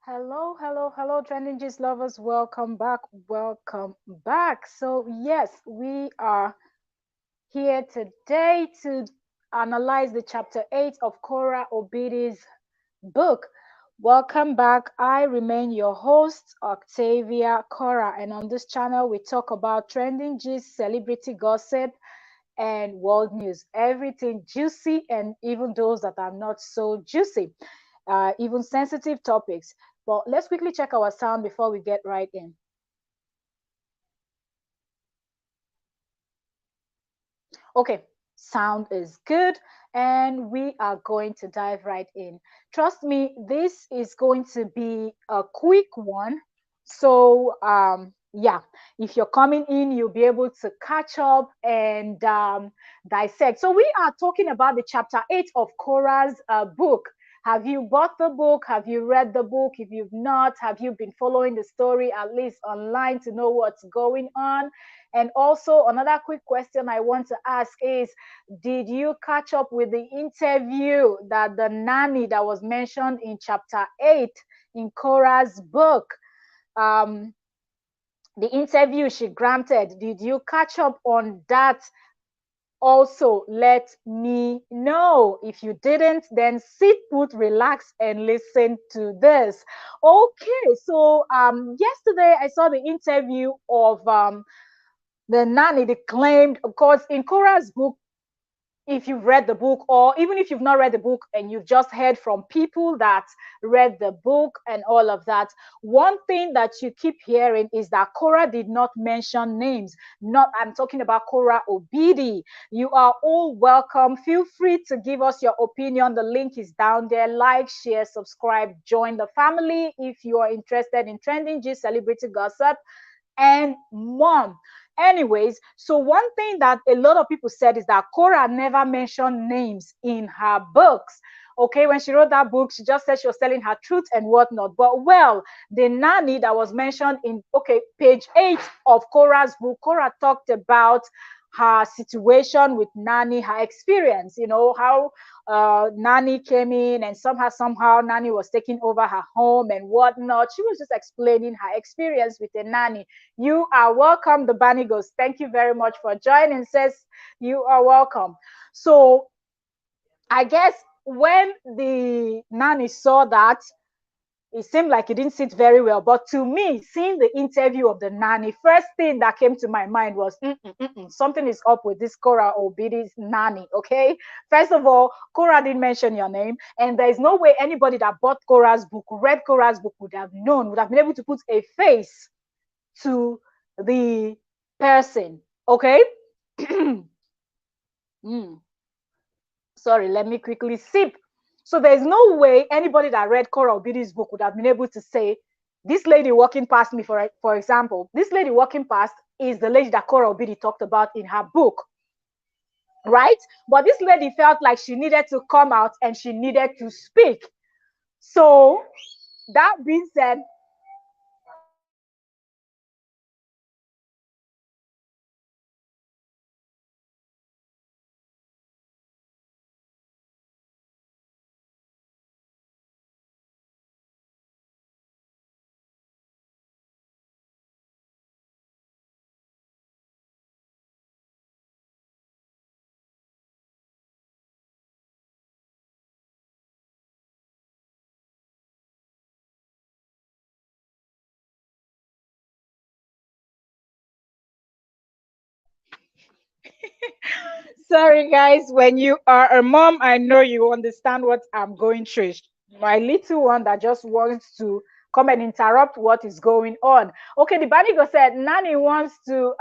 Hello, hello, hello, Trending Gist lovers. Welcome back. Welcome back. So, yes, we are here today to analyze the chapter 8 of Korra Obidi's book. Welcome back. I remain your host, Octavia Korra, and on this channel, we talk about trending gist, celebrity gossip, and world news. Everything juicy, and even those that are not so juicy, even sensitive topics. But let's quickly check our sound before we get right in. Okay, sound is good, and we are going to dive right in. Trust me, this is going to be a quick one. So, yeah, if you're coming in, you'll be able to catch up and dissect. So, we are talking about the chapter 8 of Korra's book. Have you bought the book? Have you read the book? If you've not, have you been following the story at least online to know what's going on? And also, another quick question I want to ask is, did you catch up with the interview that the nanny that was mentioned in chapter 8 in Korra's book? Um, the interview she granted, did you catch up on that? Also, let me know. If you didn't, then sit, put, relax, and listen to this. Okay, so yesterday I saw the interview of the nanny declaimed, of course, in Korra's book, if you've read the book, or even if you've not read the book and you've just heard from people that read the book and all of that, one thing that you keep hearing is that Korra did not mention names. Not, I'm talking about Korra Obidi. You are all welcome. Feel free to give us your opinion. The link is down there. Like, share, subscribe, join the family if you are interested in trending G celebrity gossip and more. Anyways, so one thing that a lot of people said is that Korra never mentioned names in her books. Okay, when she wrote that book, she just said she was telling her truth and whatnot. But well, the nanny that was mentioned in page 8 of Korra's book, Korra talked about her situation with Nanny, her experience, how Nanny came in and somehow Nanny was taking over her home and whatnot. She was just explaining her experience with the nanny. You are welcome. The Bunny goes, thank you very much for joining. Says, you are welcome. So I guess when the nanny saw that, it seemed like it didn't sit very well. But to me, seeing the interview of the nanny, first thing that came to my mind was something is up with this Korra Obidi's nanny. Okay, first of all, Korra didn't mention your name, and there is no way anybody that bought Korra's book, read Korra's book, would have known, would have been able to put a face to the person. Okay. mm. Sorry, let me quickly sip. So there's no way anybody that read Cora Obidi's book would have been able to say, this lady walking past me, for example, this lady walking past is the lady that Cora Obidi talked about in her book, right? But this lady felt like she needed to come out and she needed to speak. So that being said, sorry guys, when you are a mom, I know you understand what I'm going through. My little one that just wants to come and interrupt what is going on. Okay, the Banigo said Nanny wants to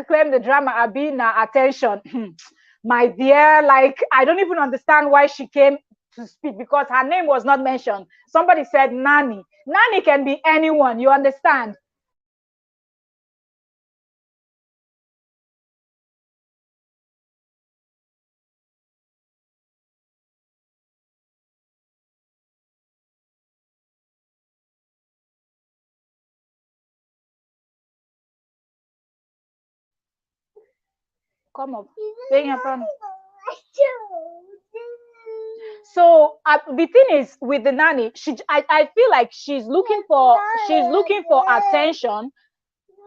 claim the drama Abina attention. My dear, like I don't even understand why she came to speak because her name was not mentioned. Somebody said Nanny. Nanny can be anyone, you understand? Come up. Stay in front. So the thing is with the nanny, I feel like she's looking for attention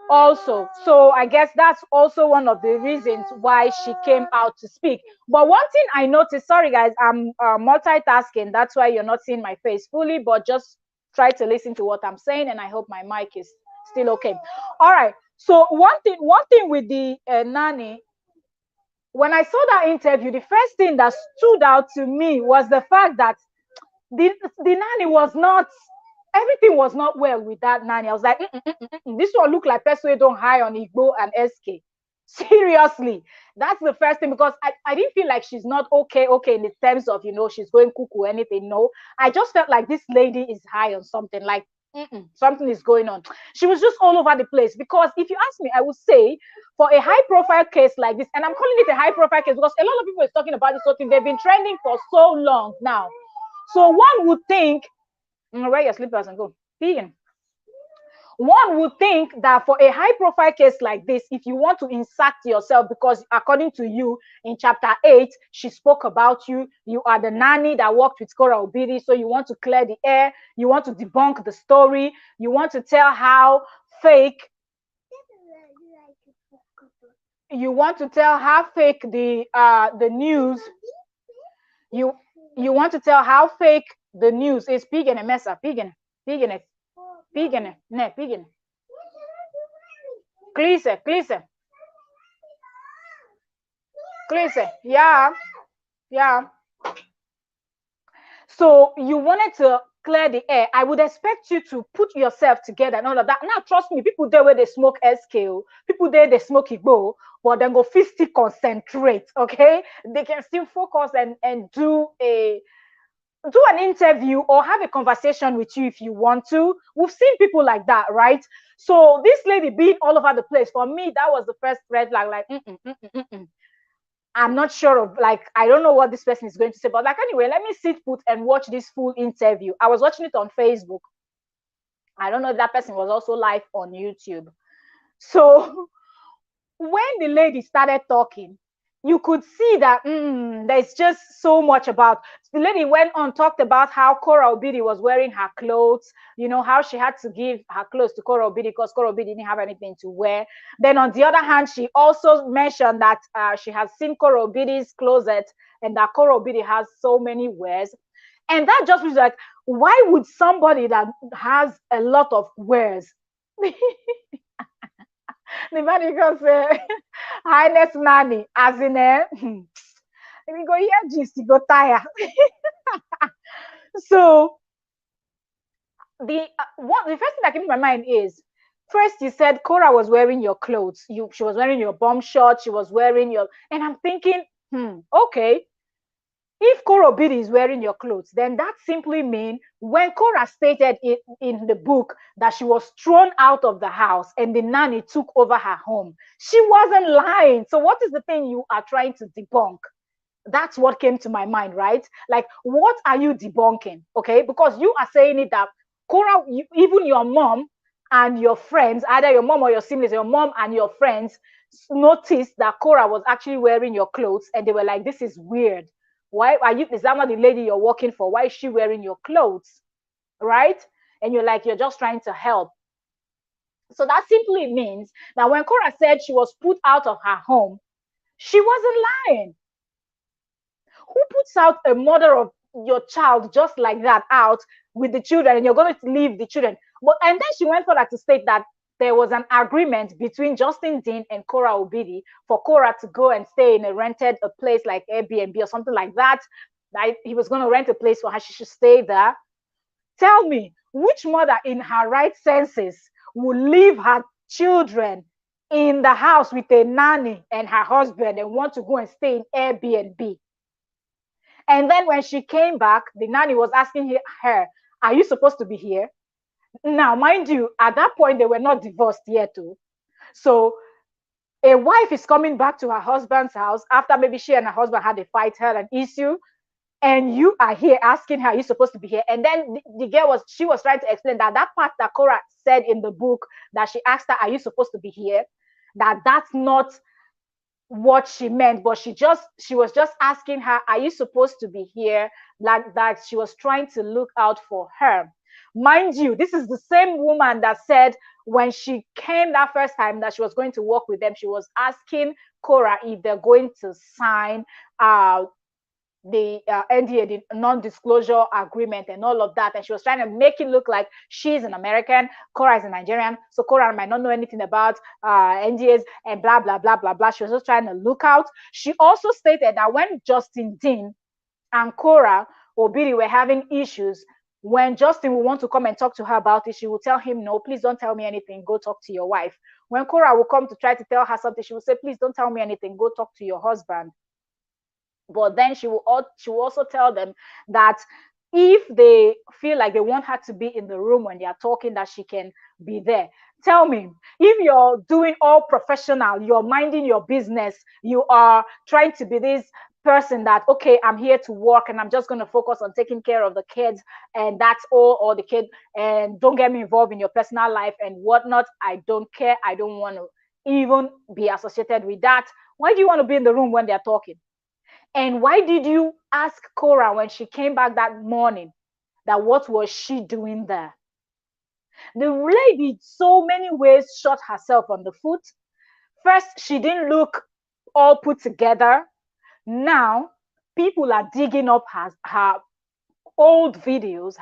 also. So I guess that's also one of the reasons why she came out to speak. But one thing I noticed, sorry guys, I'm multitasking, that's why you're not seeing my face fully, but just try to listen to what I'm saying, and I hope my mic is still okay. All right, so one thing with the nanny, when I saw that interview, the first thing that stood out to me was the fact that the nanny was not, everything was not well with that nanny. I was like, this one look like person who don't high on Igbo and SK. Seriously, that's the first thing, because I didn't feel like she's not okay in the terms of, she's going cuckoo or anything. No, I just felt like this lady is high on something, like something is going on. She was just all over the place, because if you ask me, I would say for a high profile case like this, and I'm calling it a high profile case because a lot of people are talking about this sort of thing. They've been trending for so long now. So one would think, wear your slippers and go. Vegan. One would think that for a high profile case like this, if you want to insert yourself, because according to you in chapter 8, she spoke about you, you are the nanny that worked with Korra Obidi, so you want to clear the air, you want to debunk the story, you want to tell how fake, you want to tell how fake the news, you want to tell how fake the news is. Piggen and messa, piggen, piggen, piggen, ne, piggen. Klise, klise. Klise, yeah, yeah. So you wanted to clear the air. I would expect you to put yourself together and all of that. Now, trust me, people there where they smoke SKO, people there they smoke Igbo, but then go still concentrate, okay? They can still focus and do an interview or have a conversation with you if you want to. We've seen people like that, right? So this lady being all over the place, for me, that was the first red flag, like, I'm not sure of, like, I don't know what this person is going to say, but like, anyway, let me sit put and watch this full interview. I was watching it on Facebook. I don't know if that person was also live on YouTube. So when the lady started talking, you could see that there's just so much about. The lady went on, talked about how Korra Obidi was wearing her clothes, how she had to give her clothes to Korra Obidi because Korra Obidi didn't have anything to wear. Then on the other hand, she also mentioned that she has seen Korra Obidi's closet and that Korra Obidi has so many wares. And that just was like, why would somebody that has a lot of wares the man goes say, Highness Nanny, as in we go here, just go tire. So the first thing that came to my mind is, first you said Korra was wearing your clothes. She was wearing your bomb shot. She was wearing your, and I'm thinking, okay. If Korra Obidi is wearing your clothes, then that simply means when Korra stated in the book that she was thrown out of the house and the nanny took over her home, she wasn't lying. So what is the thing you are trying to debunk? That's what came to my mind, right? Like, what are you debunking? Okay, because you are saying it that Korra, even your mom and your friends, either your mom or your siblings, your mom and your friends noticed that Korra was actually wearing your clothes, and they were like, "This is weird. Why are you? Is that not the lady you're working for? Why is she wearing your clothes?" Right? And you're like, you're just trying to help. So that simply means that when Korra said she was put out of her home, she wasn't lying. Who puts out a mother of your child just like that out with the children, and you're going to leave the children? But and then she went further to state that there was an agreement between Justin Dean and Korra Obidi for Korra to go and stay in a place like Airbnb or something like that. That he was going to rent a place for her. She should stay there. Tell me, which mother in her right senses will leave her children in the house with a nanny and her husband and want to go and stay in Airbnb? And then when she came back, the nanny was asking her, "Are you supposed to be here?" Now, mind you, at that point, they were not divorced yet, too. So a wife is coming back to her husband's house after maybe she and her husband had a fight, had an issue, and you are here asking her, "Are you supposed to be here?" And then the girl she was trying to explain that part that Korra said in the book, that she asked her, "Are you supposed to be here?" That's not what she meant, but she was just asking her, are you supposed to be here? Like that, she was trying to look out for her. Mind you, this is the same woman that said when she came that first time that she was going to work with them, she was asking Korra if they're going to sign the NDA, the non-disclosure agreement, and all of that. And she was trying to make it look like she's an American, Korra is a Nigerian, so Korra might not know anything about NDAs and blah blah blah blah blah. She was just trying to look out. She also stated that when Justin Dean and Korra Obidi were having issues, when Justin would want to come and talk to her about it, she would tell him, no, please don't tell me anything. Go talk to your wife. When Korra would come to try to tell her something, she would say, please don't tell me anything. Go talk to your husband. But then she will also tell them that if they feel like they want her to be in the room when they are talking, that she can be there. Tell me, if you're doing all professional, you're minding your business, you are trying to be this person that, okay, I'm here to work and I'm just going to focus on taking care of the kids, and that's all, or the kid, and don't get me involved in your personal life and whatnot. I don't care. I don't want to even be associated with that. Why do you want to be in the room when they're talking? And why did you ask Korra when she came back that morning that what was she doing there? The lady, so many ways, shot herself on the foot. First, she didn't look all put together. Now, people are digging up her old videos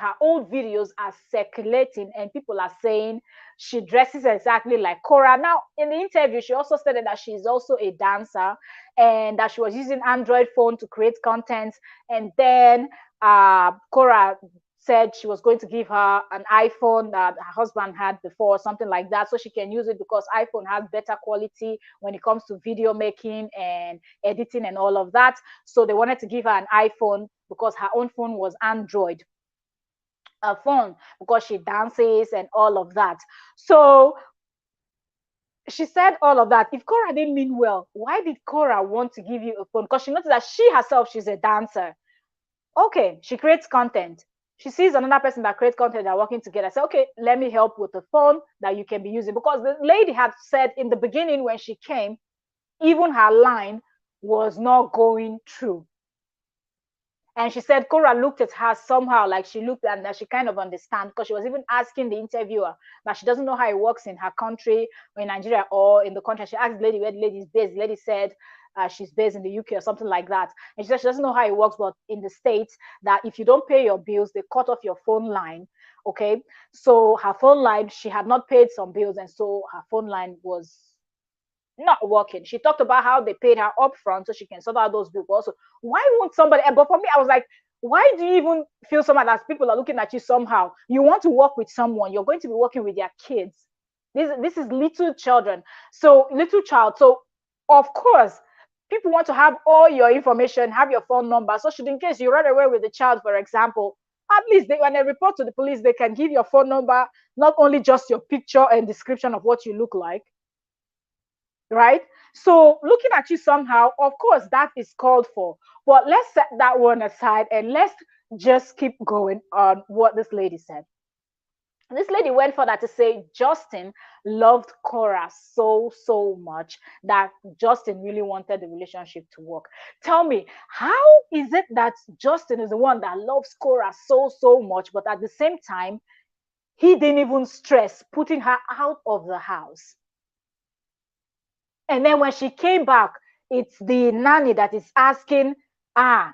are circulating, and people are saying she dresses exactly like Korra. Now, in the interview, she also stated that she's also a dancer and that she was using Android phone to create content. And then Korra said she was going to give her an iPhone that her husband had before, something like that, so she can use it because iPhone has better quality when it comes to video making and editing and all of that. So they wanted to give her an iPhone because her own phone was Android phone, because she dances and all of that. So she said all of that. If Korra didn't mean well, why did Korra want to give you a phone? Because she noticed that she herself, she's a dancer. Okay, she creates content. She sees another person that creates content, they're working together. Say, okay, let me help with the phone that you can be using. Because the lady had said in the beginning when she came, even her line was not going through. And she said Korra looked at her somehow, like she looked and that she kind of understand, because she was even asking the interviewer that she doesn't know how it works in her country or in Nigeria or in the country. She asked the lady where the lady is based. The lady said she's based in the UK or something like that. And she said she doesn't know how it works, but in the States, that if you don't pay your bills, they cut off your phone line. Okay. So her phone line, she had not paid some bills, and so her phone line was not working. She talked about how they paid her upfront so she can sort out those bills. Also, why won't somebody? But for me, I was like, why do you even feel somehow that people are looking at you somehow? You want to work with someone, you're going to be working with their kids. This is little children. So little child. So of course, people want to have all your information, have your phone number. So should in case you run away with the child, for example, at least when they report to the police, they can give your phone number, not only just your picture and description of what you look like, right? So looking at you somehow, of course, that is called for. But let's set that one aside and let's just keep going on what this lady said. This lady went further to say Justin loved Korra so much that Justin really wanted the relationship to work. Tell me, how is it that Justin is the one that loves Korra so much, but at the same time, he didn't even stress putting her out of the house? And then when she came back, it's the nanny that is asking, are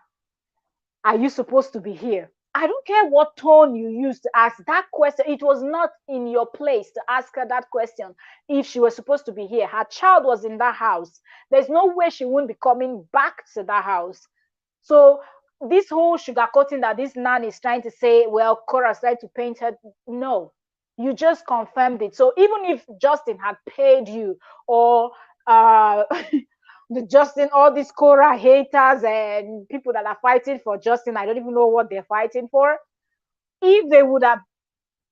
you supposed to be here? I don't care what tone you use to ask that question. It was not in your place to ask her that question if she was supposed to be here. Her child was in that house. There's no way she wouldn't be coming back to that house. So this whole sugarcoating that this nanny is trying to say, well, Korra's trying to paint her, no. You just confirmed it. So even if Justin had paid you, or the Justin, all these Korra haters and people that are fighting for Justin, I don't even know what they're fighting for. If they would have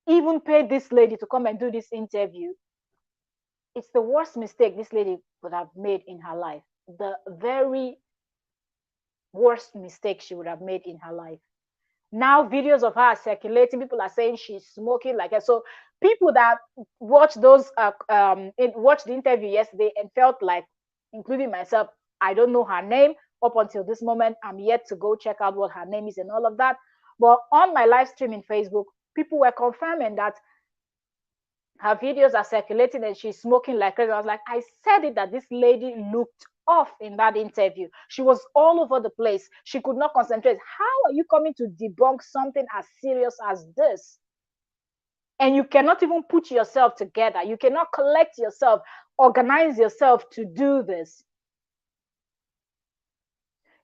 even paid this lady to come and do this interview, it's the worst mistake this lady would have made in her life. The very worst mistake she would have made in her life. Now videos of her are circulating. People are saying she's smoking like her. So people that watched watched the interview yesterday and felt like, including myself. I don't know her name up until this moment. I'm yet to go check out what her name is and all of that. But on my live stream in Facebook, people were confirming that her videos are circulating and she's smoking like crazy. I was like, I said it that this lady looked off in that interview. She was all over the place. She could not concentrate. How are you coming to debunk something as serious as this? And you cannot even put yourself together. You cannot collect yourself, organize yourself to do this.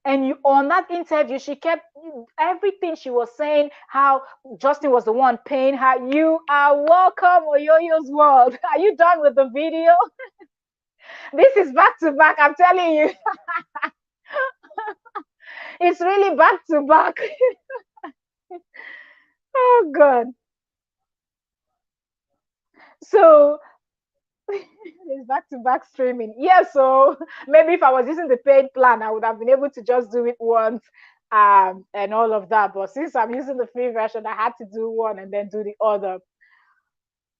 And you, on that interview, she kept everything she was saying, how Justin was the one paying her. You are welcome, Oyoyo's world. Are you done with the video? This is back to back, I'm telling you. It's really back to back. Oh God. So it's back to back streaming. Yeah, so maybe if I was using the paid plan, I would have been able to just do it once and all of that. But since I'm using the free version, I had to do one and then do the other.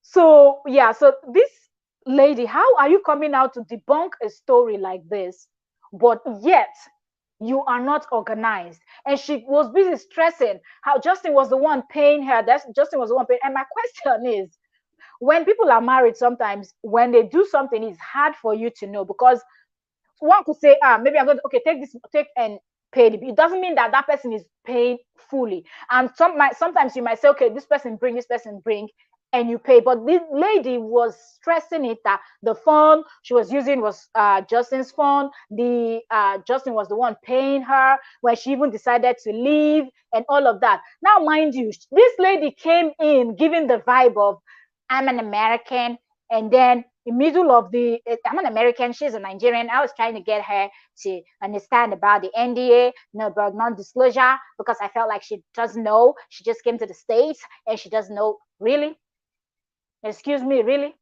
So yeah, so this lady, how are you coming out to debunk a story like this, but yet you are not organized? And she was busy stressing how Justin was the one paying her. That's Justin was the one paying. And my question is, when people are married, sometimes when they do something, it's hard for you to know, because one could say, maybe I'm going to, okay, take this, take and pay it. It doesn't mean that that person is paid fully. And sometimes you might say, okay, this person bring, and you pay. But this lady was stressing it that the phone she was using was Justin's phone. The Justin was the one paying her when she even decided to leave and all of that. Now, mind you, this lady came in giving the vibe of, I'm an American, and then in middle of the, I'm an American, she's a Nigerian. I was trying to get her to understand about the NDA, about non-disclosure, because I felt like she doesn't know. She just came to the States and she doesn't know. Really? Excuse me, really?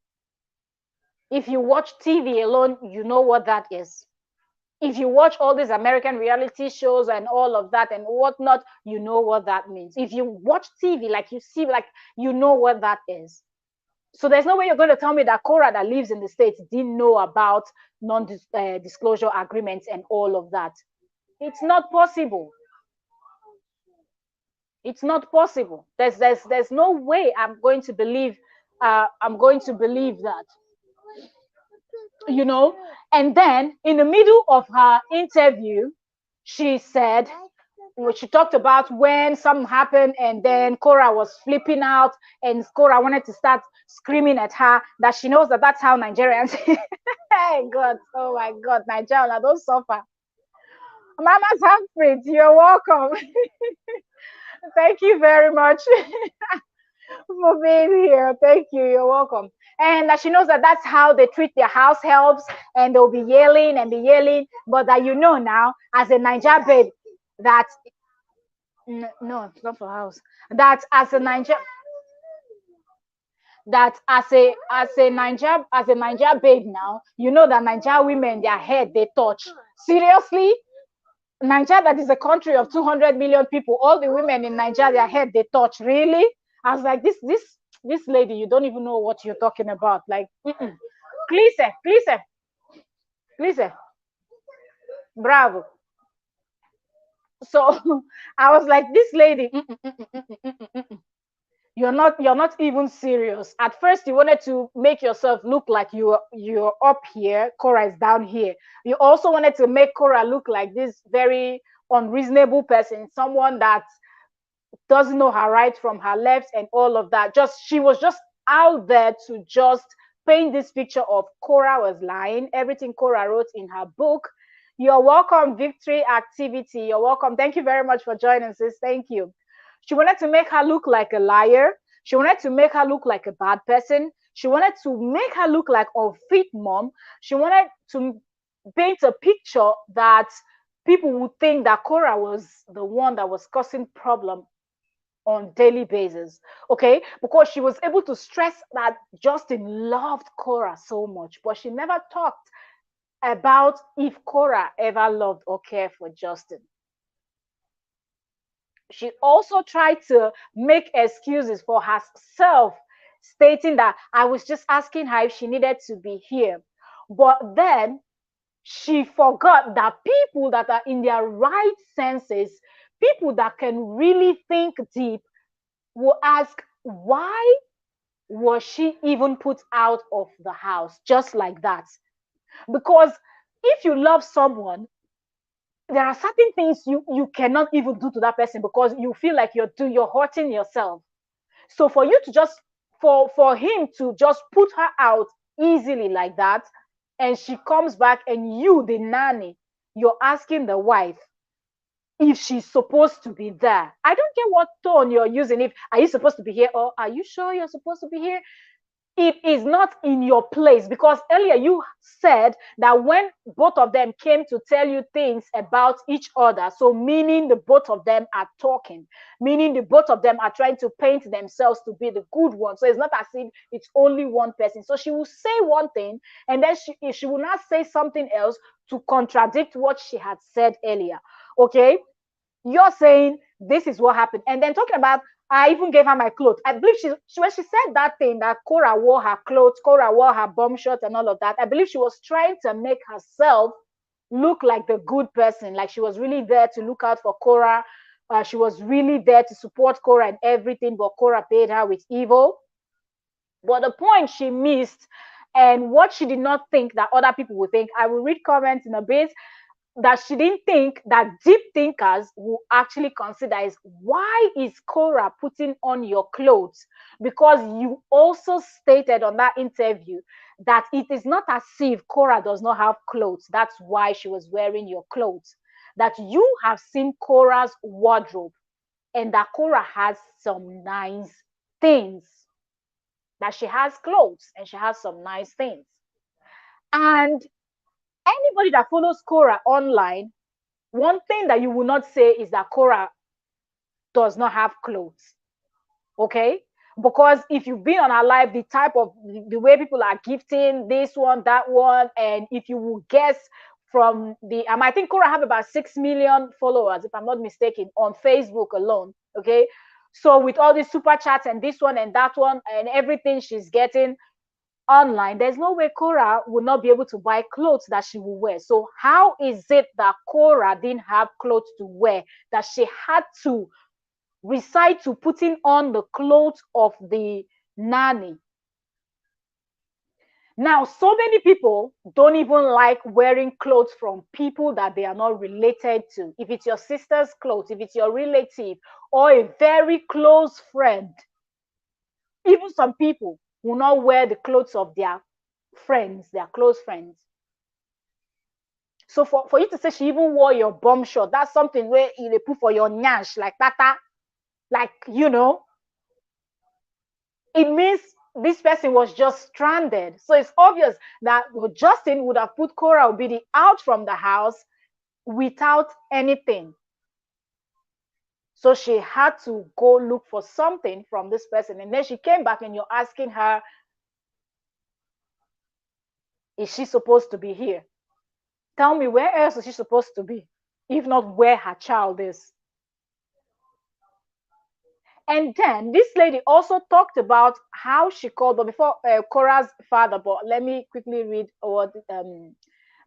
If you watch TV alone, you know what that is. If you watch all these American reality shows and all of that and whatnot, you know what that means. If you watch TV, like you see, like you know what that is. So there's no way you're going to tell me that Korra that lives in the States didn't know about non-disclosure agreements and all of that. It's not possible. It's not possible. There's no way I'm going to believe that. You know, and then in the middle of her interview, she said, she talked about when something happened and then Korra was flipping out and Korra wanted to start screaming at her, that she knows that that's how Nigerians. Hey God, oh my God, Nigeria, don't suffer. Mama's Humphrey, you're welcome. Thank you very much for being here. Thank you, you're welcome. And that she knows that that's how they treat their house helps, and they'll be yelling and be yelling, but that you know now, as a Niger babe, that no, it's not for house. That as a Niger, that as a Niger babe now, you know that Niger women, their head they touch. Seriously, Niger, that is a country of 200 million people, all the women in Niger, their head they touch. Really? I was like, this lady, you don't even know what you're talking about. Like, please, please, bravo. So I was like, this lady, you're not even serious. At first you wanted to make yourself look like you're up here, Korra is down here. You also wanted to make Korra look like this very unreasonable person, someone that doesn't know her right from her left and all of that. Just she was just out there to just paint this picture of Korra was lying, everything Korra wrote in her book. You're welcome, Victory Activity. You're welcome. Thank you very much for joining, sis. Thank you. She wanted to make her look like a liar. She wanted to make her look like a bad person. She wanted to make her look like a fit mom. She wanted to paint a picture that people would think that Korra was the one that was causing problem on daily basis. Okay, because she was able to stress that Justin loved Korra so much, but she never talked about if Korra ever loved or cared for Justin. She also tried to make excuses for herself, stating that I was just asking her if she needed to be here. But then she forgot that people that are in their right senses, people that can really think deep, will ask, why was she even put out of the house just like that? Because if you love someone, there are certain things you cannot even do to that person because you feel like you're hurting yourself. So for you to just for him to just put her out easily like that, and she comes back, and you, the nanny, you're asking the wife if she's supposed to be there. I don't care what tone you're using. If are you supposed to be here, or are you sure you're supposed to be here? It is not in your place, because earlier you said that when both of them came to tell you things about each other, so meaning the both of them are talking, meaning the both of them are trying to paint themselves to be the good one. So it's not as if it's only one person. So she will say one thing, and then she will not say something else to contradict what she had said earlier. Okay, you're saying this is what happened, and then talking about, I even gave her my clothes. I believe when she said that thing, that Korra wore her clothes, Korra wore her bomb shot and all of that, I believe she was trying to make herself look like the good person, like she was really there to look out for Korra. She was really there to support Korra and everything, but Korra paid her with evil. But the point she missed, and what she did not think that other people would think, I will read comments in a bit, that she didn't think that deep thinkers will actually consider is, why is Korra putting on your clothes? Because you also stated on that interview that it is not as if Korra does not have clothes. That's why she was wearing your clothes. That you have seen Korra's wardrobe, and that Korra has some nice things. That she has clothes and she has some nice things. And anybody that follows Korra online, one thing that you will not say is that Korra does not have clothes. Okay? Because if you've been on her live, the type of the way people are gifting this one, that one, and if you will guess from the I think Korra have about 6 million followers, if I'm not mistaken, on Facebook alone. Okay. So with all these super chats and this one and that one and everything she's getting online, there's no way Korra would not be able to buy clothes that she will wear. So how is it that Korra didn't have clothes to wear, that she had to recite to putting on the clothes of the nanny? Now, so many people don't even like wearing clothes from people that they are not related to. If it's your sister's clothes, if it's your relative, or a very close friend, even some people will not wear the clothes of their friends, their close friends. So for you to say she even wore your bomb shot, that's something where they put for your nyash, like tata, like, it means this person was just stranded. So it's obvious that Justin would have put Korra Obidi out from the house without anything. So she had to go look for something from this person. And then she came back and you're asking her, is she supposed to be here? Tell me, where else is she supposed to be, if not where her child is? And then this lady also talked about how she called, but before Korra's father, but let me quickly read what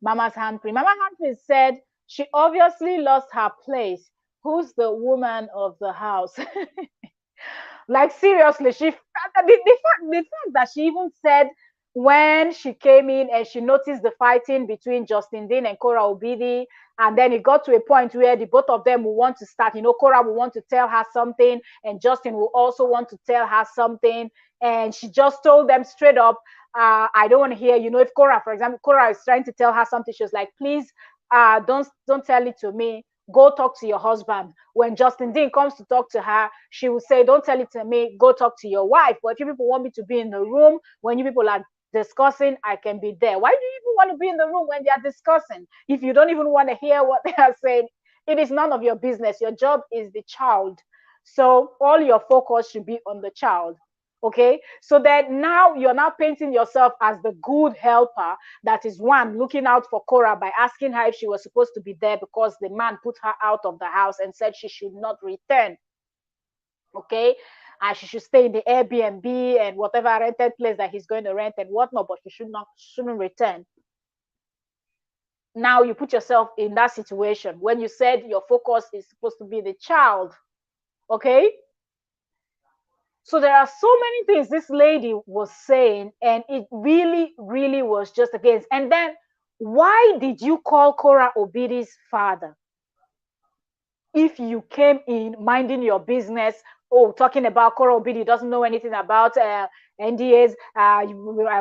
Mama's handprint. Mama's handprint said she obviously lost her place. Who's the woman of the house? Like seriously, the fact that she even said when she came in and she noticed the fighting between Justin Dean and Korra Obidi, and then it got to a point where the both of them will want to start. Korra will want to tell her something, and Justin will also want to tell her something, and she just told them straight up, I don't want to hear. If Korra, for example, Korra is trying to tell her something, she was like, please, don't tell it to me, go talk to your husband. When Justin Dean comes to talk to her, she will say, don't tell it to me, go talk to your wife. But if you people want me to be in the room when you people are discussing, I can be there. Why do you even want to be in the room when they are discussing? If you don't even want to hear what they are saying, it is none of your business. Your job is the child. So all your focus should be on the child. Okay, so that now you're now painting yourself as the good helper that is one looking out for Korra by asking her if she was supposed to be there because the man put her out of the house and said she should not return. Okay, and she should stay in the Airbnb and whatever rented place that he's going to rent and whatnot, but she shouldn't return. Now you put yourself in that situation when you said your focus is supposed to be the child. Okay. So there are so many things this lady was saying, and it really, really was just against. And then, why did you call Korra Obidi's father if you came in minding your business? Oh, talking about Korra Obidi doesn't know anything about NDAs. I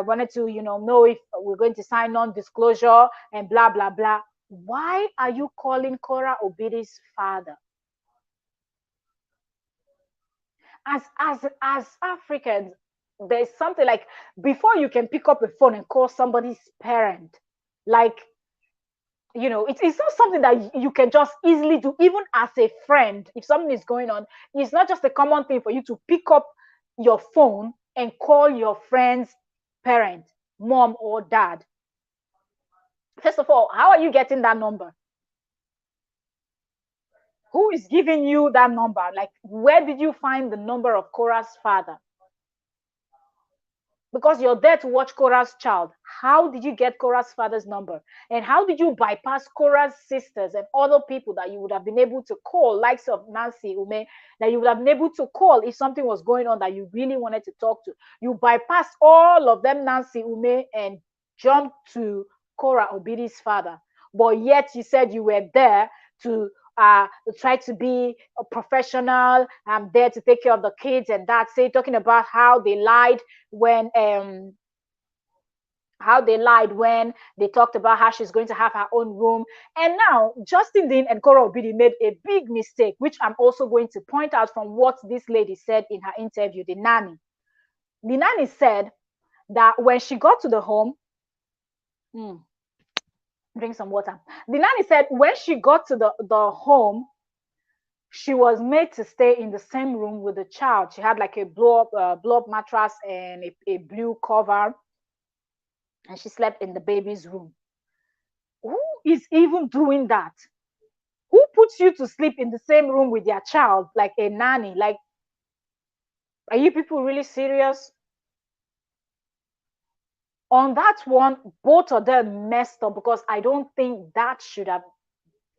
wanted to, know if we're going to sign non-disclosure and blah blah blah. Why are you calling Korra Obidi's father? As Africans, there's something like, before you can pick up a phone and call somebody's parent, like, it's not something that you can just easily do, even as a friend. If something is going on, it's not just a common thing for you to pick up your phone and call your friend's parent, mom or dad. First of all, how are you getting that number? Who is giving you that number? Like, where did you find the number of Korra's father? Because you're there to watch Korra's child. How did you get Korra's father's number? And how did you bypass Korra's sisters and other people that you would have been able to call, likes of Nancy Ume, that you would have been able to call if something was going on that you really wanted to talk to? You bypassed all of them, Nancy Ume, and jumped to Korra Obidi's father. But yet you said you were there to try to be a professional. I'm there to take care of the kids, and that's it. Talking about how they lied when they talked about how she's going to have her own room. And now Justin Dean and Korra Obidi made a big mistake, which I'm also going to point out from what this lady said in her interview, the nanny. The nanny said that when she got to the home, drink some water. The nanny said when she got to the home, she was made to stay in the same room with the child. She had like a blow up mattress and a blue cover, and she slept in the baby's room. Who is even doing that? Who puts you to sleep in the same room with your child, like a nanny? Like, are you people really serious? On that one, both of them messed up, because I don't think that should have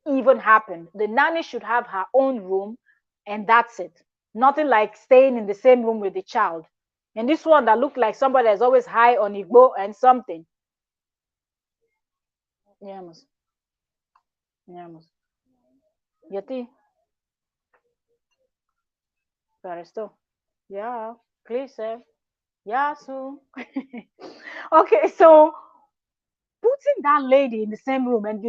even happened. The nanny should have her own room, and that's it. Nothing like staying in the same room with the child. And this one that looked like somebody that's always high on Igbo and something. Yamos. Yamos. Yeti. Paristo. Yeah. Please, sir. Yeah, so. Okay, so putting that lady in the same room, and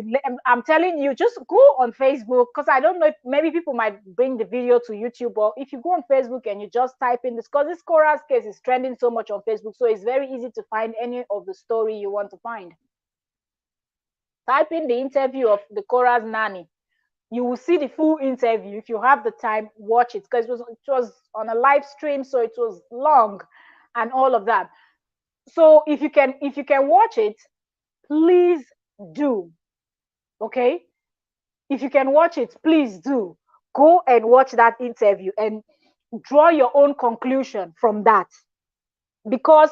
I'm telling you, just go on Facebook, because I don't know if maybe people might bring the video to YouTube, or if you go on Facebook and you just type in this, because this Korra's case is trending so much on Facebook, so it's very easy to find any of the story you want to find. Type in the interview of the Korra's nanny. You will see the full interview. If you have the time, watch it, because it was on a live stream, so it was long and all of that. So if you can watch it, please do. Okay, if you can watch it, please do go and watch that interview and draw your own conclusion from that, because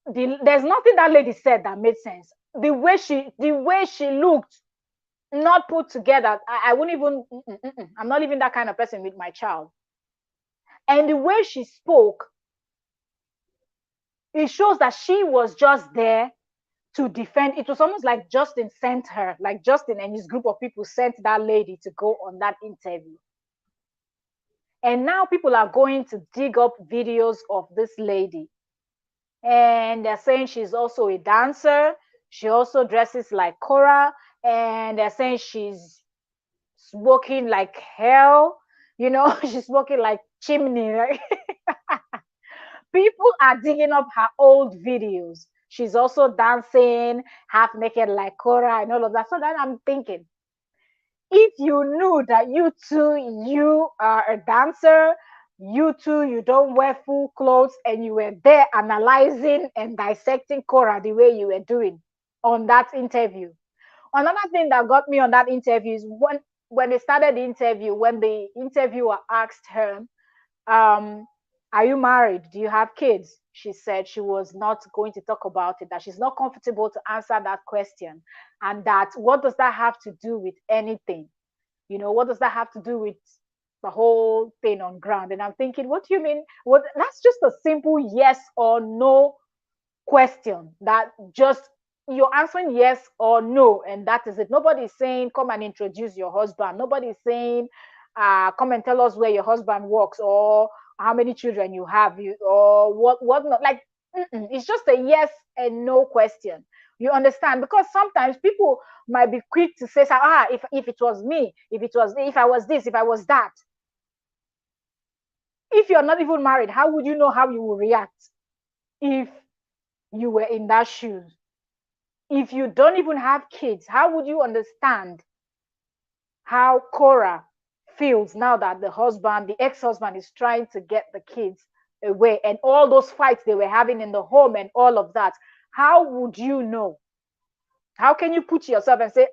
there's nothing that lady said that made sense. The way she looked, not put together. I wouldn't even. I'm not even that kind of person with my child. And the way she spoke, it shows that she was just there to defend. It was almost like Justin sent her, like Justin and his group of people sent that lady to go on that interview. And now people are going to dig up videos of this lady, and they're saying she's also a dancer. She also dresses like Korra, and they're saying she's smoking like hell. She's smoking like chimney. Right? People are digging up her old videos. She's also dancing half naked like Korra and all of that. So then I'm thinking, if you knew that you are a dancer, you don't wear full clothes, and you were there analyzing and dissecting Korra the way you were doing on that interview. Another thing that got me on that interview is when they started the interview, when the interviewer asked her, Are you married? Do you have kids? She said she was not going to talk about it, that she's not comfortable to answer that question. And that what does that have to do with anything? What does that have to do with the whole thing on ground? And I'm thinking, what do you mean? What That's just a simple yes or no question, that just you're answering yes or no, and that is it. Nobody's saying come and introduce your husband. Nobody's saying come and tell us where your husband works, or how many children you have, or what not. Like, it's just a yes and no question. You understand? Because sometimes people might be quick to say, if it was me, if I was this, if I was that. If you're not even married, how would you know how you will react if you were in that shoes? If you don't even have kids, how would you understand how Korra feels now that the ex-husband, is trying to get the kids away, and all those fights they were having in the home and all of that? How would you know? How can you put yourself and say,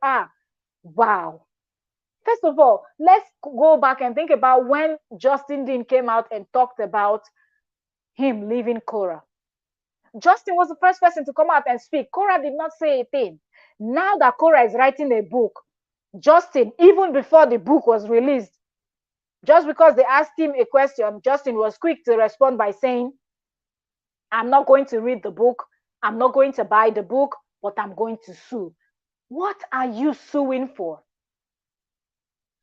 wow? First of all, let's go back and think about when Justin Dean came out and talked about him leaving Korra. Justin was the first person to come out and speak. Korra did not say a thing. Now that Korra is writing a book, Justin, even before the book was released, just because they asked him a question, Justin was quick to respond by saying, I'm not going to read the book, I'm not going to buy the book, but I'm going to sue. What are you suing for?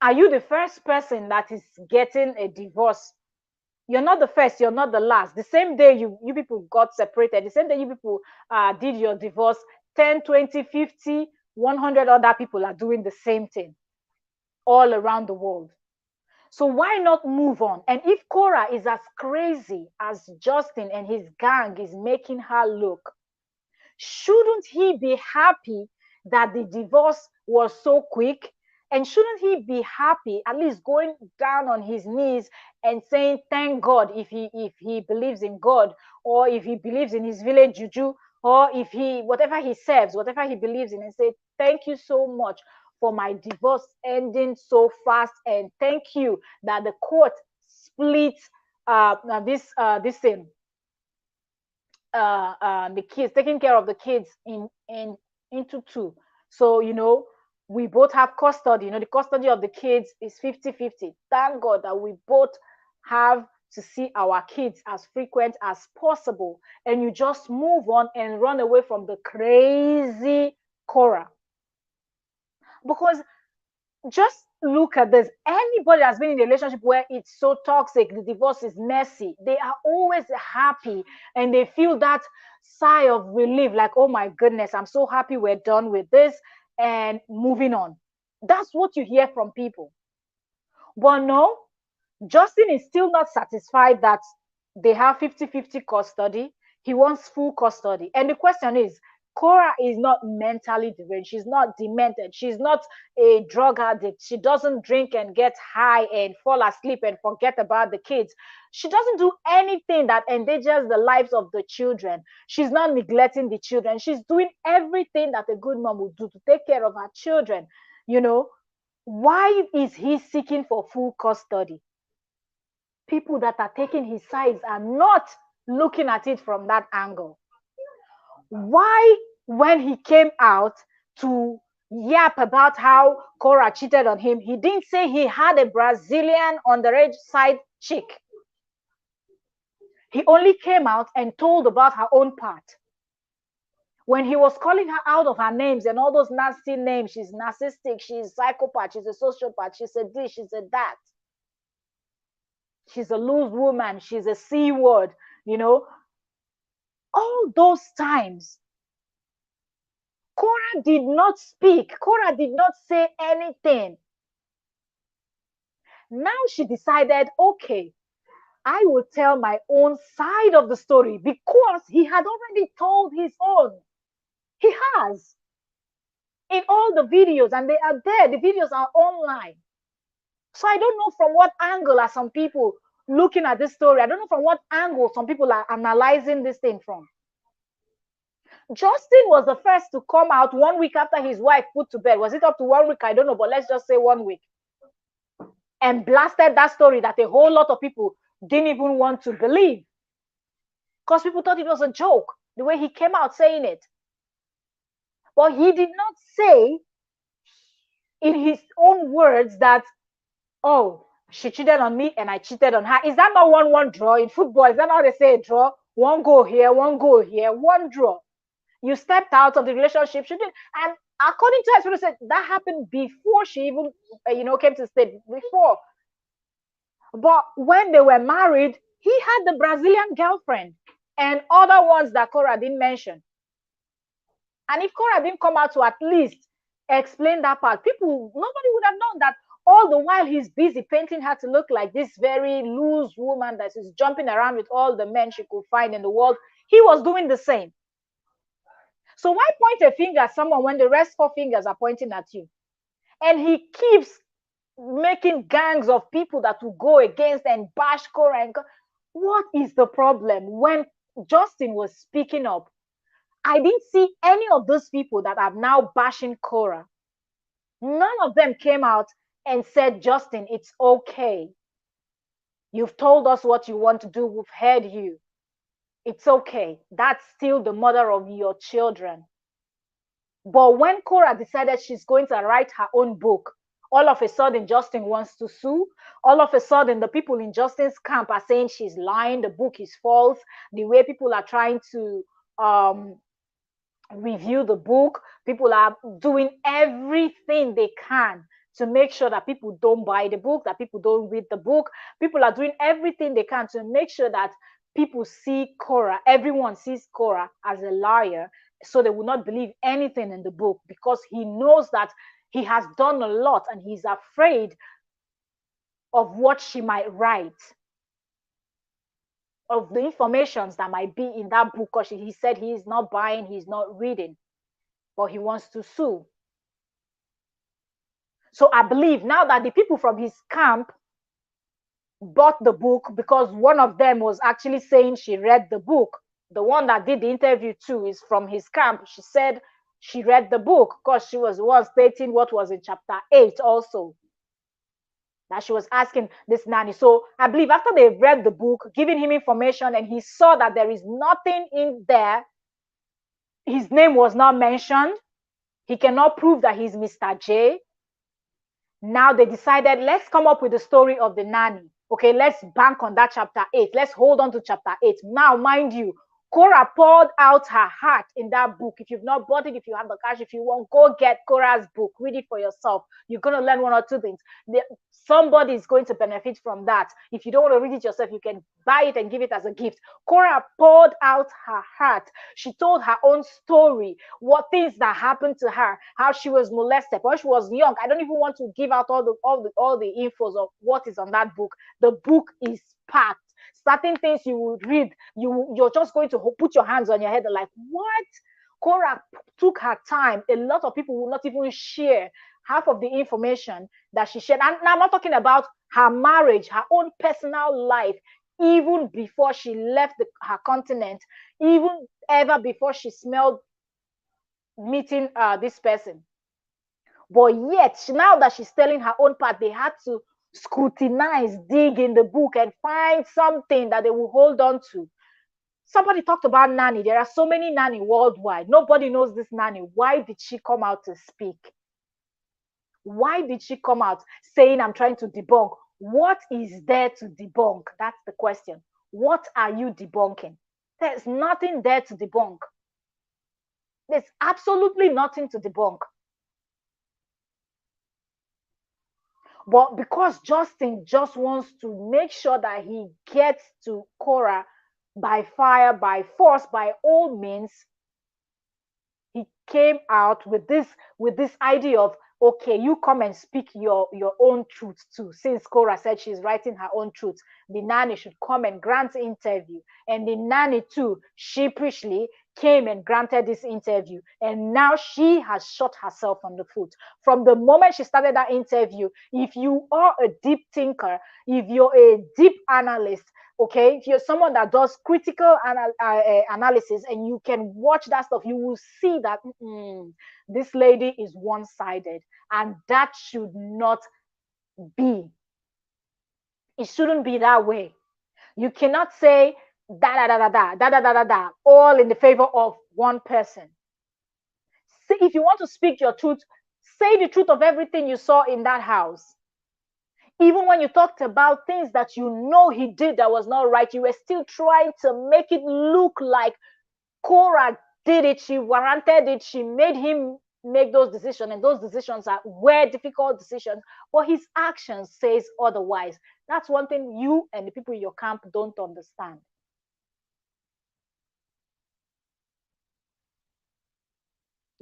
Are you the first person that is getting a divorce? You're not the first, you're not the last. The same day you people got separated, the same day you people did your divorce, 10, 20, 50, 100 other people are doing the same thing all around the world. So why not move on? And if Korra is as crazy as Justin and his gang is making her look, shouldn't he be happy that the divorce was so quick? And shouldn't he be happy, at least going down on his knees and saying, thank God, if he believes in God, or if he believes in his village juju, or if whatever he serves, whatever he believes in, and say, thank you so much for my divorce ending so fast, and thank you that the court split this thing, the kids, taking care of the kids into two. So we both have custody. The custody of the kids is 50-50. Thank God that we both have to see our kids as frequent as possible, and you just move on and run away from the crazy Korra. Because just look at this. Anybody that's been in a relationship where it's so toxic, the divorce is messy, they are always happy and they feel that sigh of relief, like, oh my goodness, I'm so happy we're done with this and moving on. That's what you hear from people. But no, Justin is still not satisfied that they have 50-50 custody. He wants full custody. And the question is, Korra is not mentally deranged. She's not demented. She's not a drug addict. She doesn't drink and get high and fall asleep and forget about the kids. She doesn't do anything that endangers the lives of the children. She's not neglecting the children. She's doing everything that a good mom would do to take care of her children. Why is he seeking for full custody? People that are taking his sides are not looking at it from that angle. Why, when he came out to yap about how Korra cheated on him, he didn't say he had a Brazilian underage side chick? He only came out and told about her own part. When he was calling her out of her names and all those nasty names, she's narcissistic, she's psychopath, she's a sociopath, she's a this, she's a that, she's a loose woman, she's a C word, all those times, Korra did not speak. Korra did not say anything. Now she decided, okay, I will tell my own side of the story, because he had already told his own. He has. In all the videos, and they are there. The videos are online. So I don't know from what angle are some people looking at this story. I don't know from what angle some people are analyzing this thing from. Justin was the first to come out 1 week after his wife put to bed. Was it up to 1 week? I don't know, but let's just say 1 week. And blasted that story that a whole lot of people didn't even want to believe because people thought it was a joke, the way he came out saying it. But he did not say in his own words that, oh, she cheated on me and I cheated on her. Is that not 1-1 draw in football? Is that how they say a draw? One goal here, one goal here, one draw. You stepped out of the relationship. She did, and according to her, she said that happened before she even, came to the state. Before, but when they were married, he had the Brazilian girlfriend and other ones that Korra didn't mention. And if Korra didn't come out to at least explain that part, nobody would have known that all the while he's busy painting her to look like this very loose woman that is jumping around with all the men she could find in the world. He was doing the same. So why point a finger at someone when the rest 4 fingers are pointing at you? And he keeps making gangs of people that will go against and bash Korra. What is the problem? When Justin was speaking up, I didn't see any of those people that are now bashing Korra. None of them came out and said, Justin, it's okay. You've told us what you want to do. We've heard you. It's okay. That's still the mother of your children. But when Korra decided she's going to write her own book, all of a sudden Justin wants to sue. All of a sudden the people in Justin's camp are saying she's lying, the book is false. The way people are trying to review the book, people are doing everything they can to make sure that people don't buy the book, that people don't read the book. People are doing everything they can to make sure that people see Korra, everyone sees Korra as a liar, so they will not believe anything in the book, because he knows that he has done a lot and he's afraid of what she might write, of the informations that might be in that book, because he said he's not buying, he's not reading, but he wants to sue. So I believe now that the people from his camp bought the book, because one of them was actually saying she read the book. The one that did the interview too is from his camp. She said she read the book because she was stating what was in chapter 8 also, that she was asking this nanny. So I believe after they read the book, giving him information, and he saw that there is nothing in there, his name was not mentioned, he cannot prove that he's Mr. J. Now they decided, let's come up with the story of the nanny. Okay, let's bank on that chapter 8. Let's hold on to chapter 8. Now, mind you, Korra poured out her heart in that book. If you've not bought it, if you have the cash, if you want, go get Korra's book. Read it for yourself. You're going to learn 1 or 2 things. Somebody is going to benefit from that. If you don't want to read it yourself, you can buy it and give it as a gift. Korra poured out her heart. She told her own story, what things that happened to her, how she was molested when she was young. I don't even want to give out all the infos of what is on that book. The book is packed. Certain things you would read, you're just going to put your hands on your head and like, what? Korra took her time. A lot of people will not even share half of the information that she shared. And I'm not talking about her marriage, her own personal life, even before she left her continent, even ever before she smelled meeting this person. But yet, now that she's telling her own part, they had to scrutinize, dig in the book and find something that they will hold on to. Somebody talked about Nanny. There are so many Nanny worldwide. Nobody knows this Nanny. Why did she come out to speak? Why did she come out saying, I'm trying to debunk? What is there to debunk? That's the question. What are you debunking? There's nothing there to debunk. There's absolutely nothing to debunk. But because Justin just wants to make sure that he gets to Korra by fire, by force, by all means, he came out with this idea of, okay, you come and speak your own truth too. Since Korra said she's writing her own truth, the nanny should come and grant interview. And the nanny too, sheepishly came and granted this interview. And now she has shot herself on the foot. From the moment she started that interview, if you are a deep thinker, if you're a deep analyst, okay, if you're someone that does critical analysis and you can watch that stuff, you will see that this lady is one-sided, and that should not be. It shouldn't be that way. You cannot say da da da da da da da da da da all in the favor of one person. Say, if you want to speak your truth, say the truth of everything you saw in that house. Even when you talked about things that you know he did that was not right, you were still trying to make it look like Korra did it. She warranted it. She made him make those decisions, and those decisions were difficult decisions. But his actions says otherwise. That's one thing you and the people in your camp don't understand.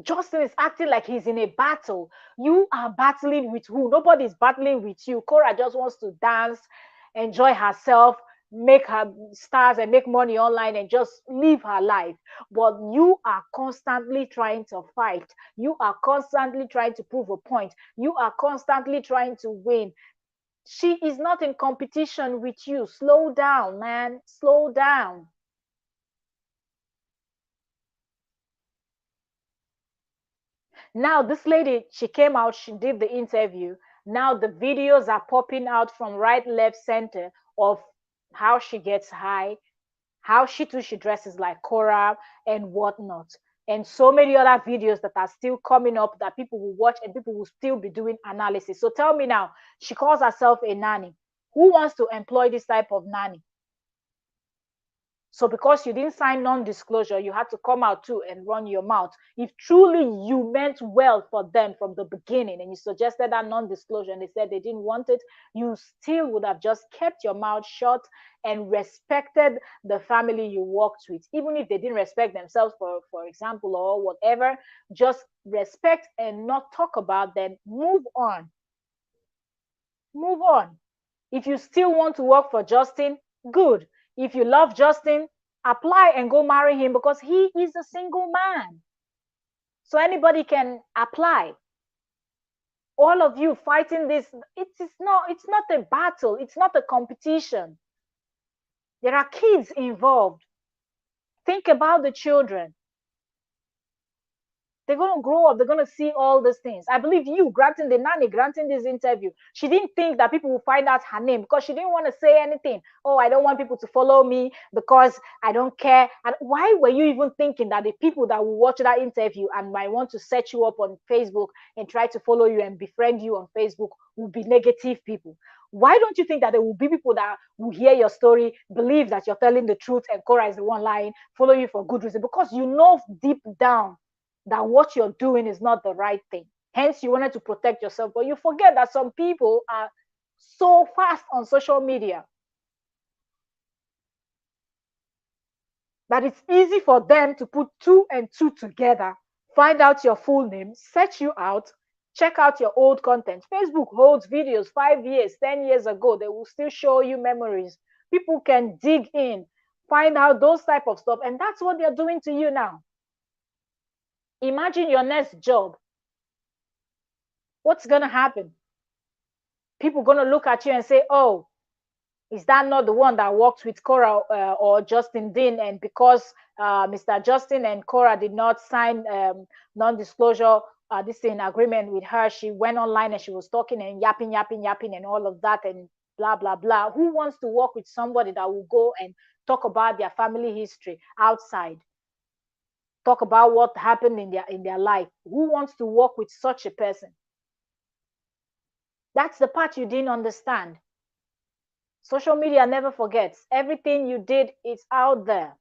Justin is acting like he's in a battle. You are battling with who? Nobody's battling with you. Korra just wants to dance, enjoy herself, make her stars and make money online and just live her life. But you are constantly trying to fight. You are constantly trying to prove a point. You are constantly trying to win. She is not in competition with you. Slow down, man. Slow down. Now, this lady, she came out, she did the interview. Now, the videos are popping out from right, left, center of how she gets high, how she too she dresses like Korra and whatnot. And so many other videos that are still coming up that people will watch and people will still be doing analysis. So tell me now, she calls herself a nanny. Who wants to employ this type of nanny? So because you didn't sign non-disclosure, you had to come out too and run your mouth. If truly you meant well for them from the beginning and you suggested that non-disclosure and they said they didn't want it, you still would have just kept your mouth shut and respected the family you worked with. Even if they didn't respect themselves, for example, or whatever, just respect and not talk about them. Move on. Move on. If you still want to work for Justin, good. If you love Justin, apply and go marry him because he is a single man. So anybody can apply. All of you fighting this, it's not a battle, it's not a competition. There are kids involved. Think about the children. They're going to grow up. They're going to see all these things. I believe you, granting the nanny, granting this interview, she didn't think that people will find out her name because she didn't want to say anything. Oh, I don't want people to follow me because I don't care. And why were you even thinking that the people that will watch that interview and might want to set you up on Facebook and try to follow you and befriend you on Facebook will be negative people? Why don't you think that there will be people that will hear your story, believe that you're telling the truth and Korra is the one lying, follow you for good reason? Because you know deep down that what you're doing is not the right thing. Hence, you wanted to protect yourself, but you forget that some people are so fast on social media that it's easy for them to put two and two together, find out your full name, search you out, check out your old content. Facebook holds videos 5 years, 10 years ago. They will still show you memories. People can dig in, find out those type of stuff, and that's what they're doing to you now. Imagine your next job. What's going to happen? People going to look at you and say, oh, is that not the one that worked with Korra or Justin Dean? And because Mr. Justin and Korra did not sign non-disclosure this in agreement with her, she went online and she was talking and yapping and all of that and blah, blah, blah. Who wants to work with somebody that will go and talk about their family history outside? Talk about what happened in their life. Who wants to work with such a person? That's the part you didn't understand. Social media never forgets. Everything you did is out there.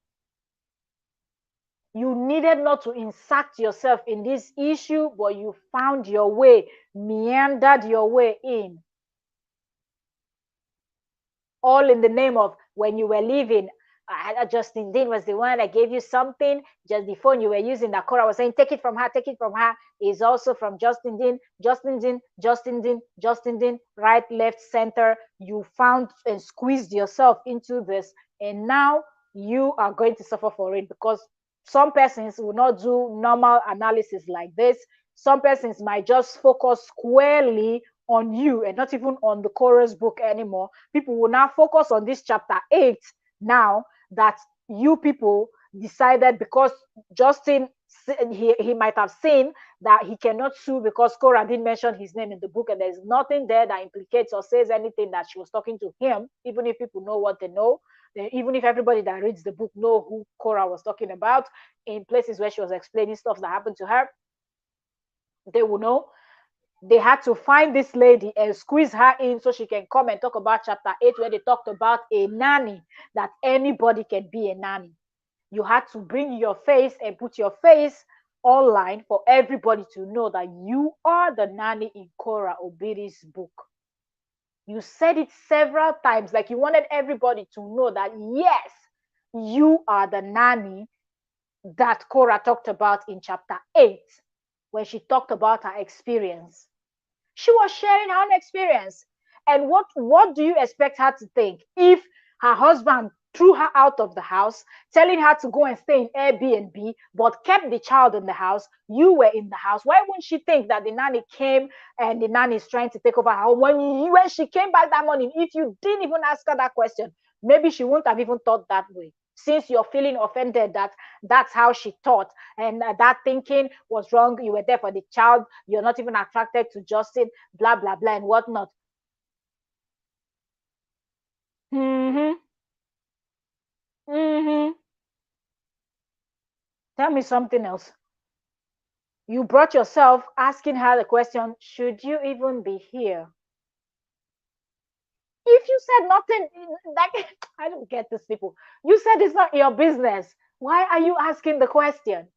You needed not to insert yourself in this issue, but you found your way, meandered your way in. All in the name of when you were leaving, Justin Dean was the one that gave you something. Just the phone you were using that Korra was saying, take it from her, is also from Justin Dean, Justin Dean, right, left, center. You found and squeezed yourself into this, and now you are going to suffer for it because some persons will not do normal analysis like this. Some persons might just focus squarely on you and not even on the Korra's book anymore. People will now focus on this chapter 8 now that you people decided because Justin he might have seen that he cannot sue because Korra didn't mention his name in the book, and there's nothing there that implicates or says anything that she was talking to him, even if people know what they know, even if everybody that reads the book know who Korra was talking about, in places where she was explaining stuff that happened to her, they will know. They had to find this lady and squeeze her in so she can come and talk about chapter 8, where they talked about a nanny, that anybody can be a nanny. You had to bring your face and put your face online for everybody to know that you are the nanny in Korra Obidi's book. You said it several times, like you wanted everybody to know that yes, you are the nanny that Korra talked about in chapter 8 when she talked about her experience. She was sharing her own experience. And what do you expect her to think if her husband threw her out of the house, telling her to go and stay in Airbnb, but kept the child in the house? You were in the house. Why wouldn't she think that the nanny came and the nanny is trying to take over her home? When she came back that morning, if you didn't even ask her that question, maybe she wouldn't have even thought that way. Since you're feeling offended that that's how she thought, and that thinking was wrong, you were there for the child, you're not even attracted to Justin, blah blah blah and whatnot. Mm-hmm. Mm-hmm. Tell me something else. You brought yourself asking her the question, should you even be here? If you said nothing, like, I don't get these people. You said it's not your business. Why are you asking the question?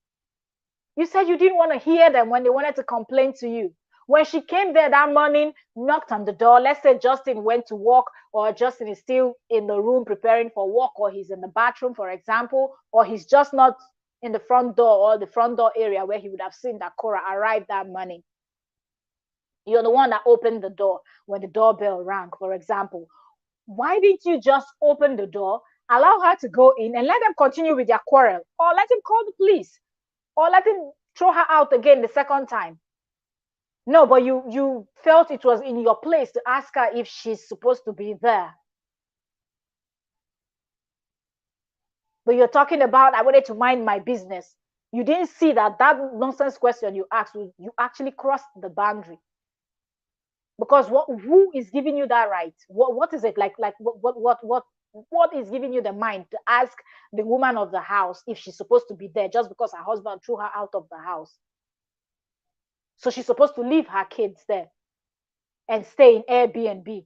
You said you didn't want to hear them when they wanted to complain to you. When she came there that morning, knocked on the door, let's say Justin went to work, or Justin is still in the room preparing for work, or he's in the bathroom, for example, or he's just not in the front door or the front door area where he would have seen that Korra arrived that morning. You're the one that opened the door when the doorbell rang, for example. Why didn't you just open the door, allow her to go in, and let them continue with their quarrel, or let him call the police, or let him throw her out again the second time? No, but you felt it was in your place to ask her if she's supposed to be there. But you're talking about, I wanted to mind my business. You didn't see that nonsense question you asked, you actually crossed the boundary. Because who is giving you that right? What is it like? What is giving you the mind to ask the woman of the house if she's supposed to be there just because her husband threw her out of the house? So she's supposed to leave her kids there and stay in Airbnb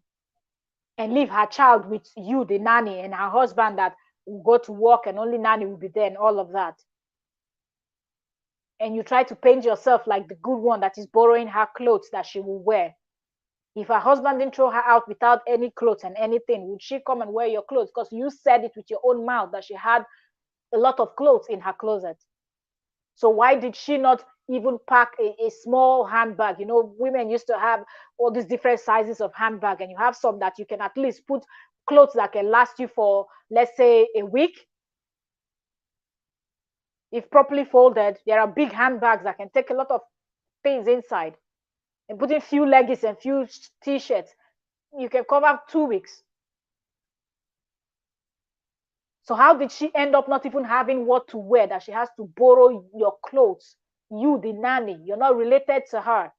and leave her child with you, the nanny, and her husband that will go to work and only nanny will be there and all of that. And you try to paint yourself like the good one that is borrowing her clothes that she will wear. If her husband didn't throw her out without any clothes and anything, would she come and wear your clothes? Because you said it with your own mouth that she had a lot of clothes in her closet. So why did she not even pack a small handbag? You know, women used to have all these different sizes of handbag, and you have some that you can at least put clothes that can last you for, let's say, a week. If properly folded, there are big handbags that can take a lot of things inside. And putting few leggings and few t-shirts, you can cover 2 weeks. So how did she end up not even having what to wear, that she has to borrow your clothes? You, the nanny, you're not related to her.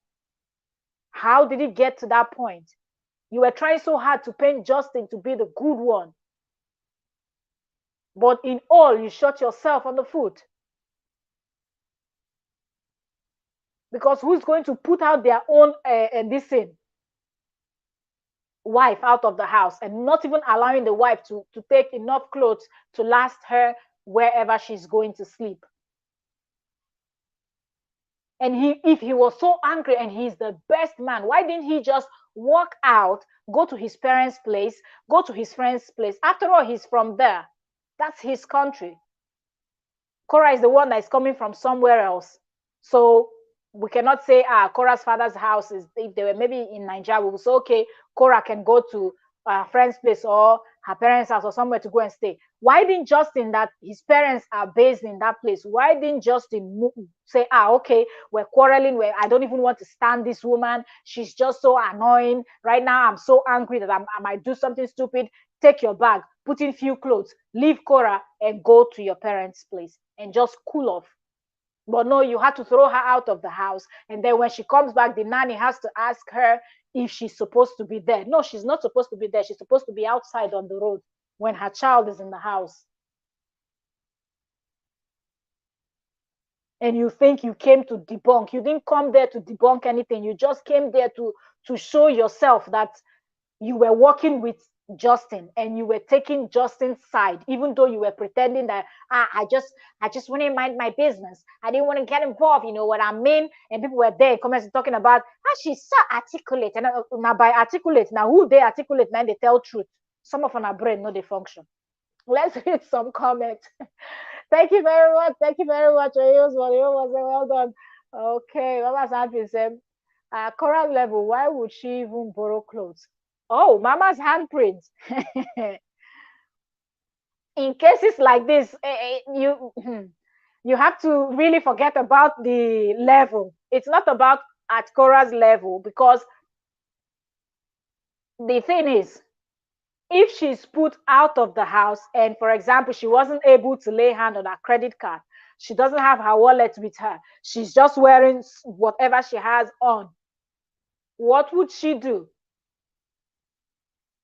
How did it get to that point? You were trying so hard to paint Justin to be the good one. But in all, you shot yourself on the foot. Because who's going to put out their own wife out of the house and not even allowing the wife to take enough clothes to last her wherever she's going to sleep? And if he was so angry and he's the best man, why didn't he just walk out, go to his parents' place, go to his friend's place? After all, he's from there. That's his country. Korra is the one that is coming from somewhere else. So we cannot say, Korra's father's house is, if they were maybe in Nigeria, we would say, okay, Korra can go to a friend's place or her parents' house or somewhere to go and stay. Why didn't Justin, that his parents are based in that place, why didn't Justin say, okay, we're quarreling, I don't even want to stand this woman, she's just so annoying right now, I'm so angry that I might do something stupid. Take your bag, put in few clothes, leave Korra and go to your parents' place and just cool off. But no, you had to throw her out of the house. And then when she comes back, the nanny has to ask her if she's supposed to be there. No, she's not supposed to be there. She's supposed to be outside on the road when her child is in the house. And you think you came to debunk. You didn't come there to debunk anything. You just came there to show yourself that you were working with Justin and you were taking Justin's side, even though you were pretending that I just want to mind my business. I didn't want to get involved. You know what I mean? And people were there in comments talking about she's so articulate. And now by articulate, now who they articulate, now they tell truth. Some of our brain, no, they function. Let's read some comments. Thank you very much. Thank you very much. Well done. Okay, Mama's happy said, Korra level, why would she even borrow clothes? Oh, Mama's handprint. In cases like this, you have to really forget about the level. It's not about at Korra's level, because the thing is, if she's put out of the house and, for example, she wasn't able to lay hand on her credit card, she doesn't have her wallet with her, she's just wearing whatever she has on, what would she do?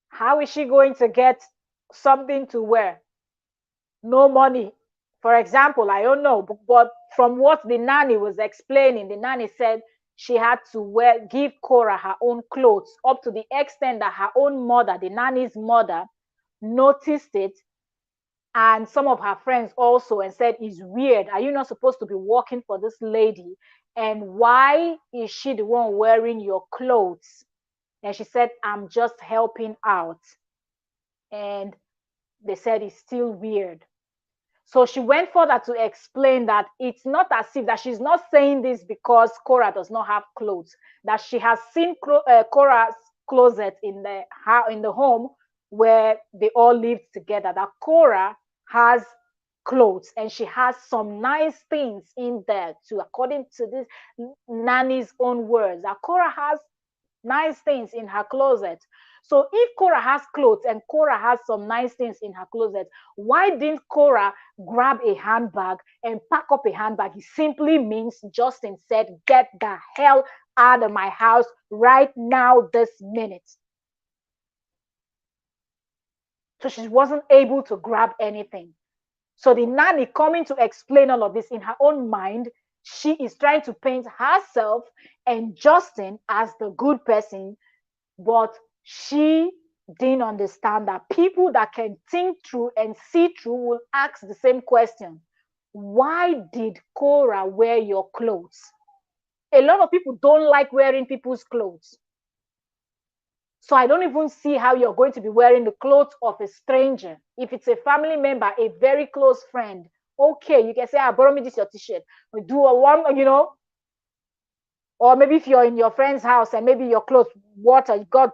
How is she going to get something to wear? No money. For example, I don't know, but from what the nanny was explaining, the nanny said she had to give Korra her own clothes, up to the extent that her own mother, the nanny's mother, noticed it, and some of her friends also, and said, it's weird. Are you not supposed to be working for this lady? And why is she the one wearing your clothes? And she said, I'm just helping out. And they said it's still weird. So she went further to explain that it's not as if that she's not saying this because Korra does not have clothes, that she has seen Korra's closet in the home where they all lived together, that Korra has clothes and she has some nice things in there too, according to this nanny's own words, that Korra has nice things in her closet. So if Korra has clothes and Korra has some nice things in her closet, why didn't Korra grab a handbag and pack up a handbag? It simply means Justin said, get the hell out of my house right now, this minute. So she wasn't able to grab anything. So the nanny coming to explain all of this in her own mind, she is trying to paint herself and Justin as the good person, but she didn't understand that people that can think through and see through will ask the same question. Why did Korra wear your clothes? A lot of people don't like wearing people's clothes. So I don't even see how you're going to be wearing the clothes of a stranger. If it's a family member, a very close friend, okay, you can say, borrow me this your t-shirt. We do a one, or maybe if you're in your friend's house and maybe your clothes water got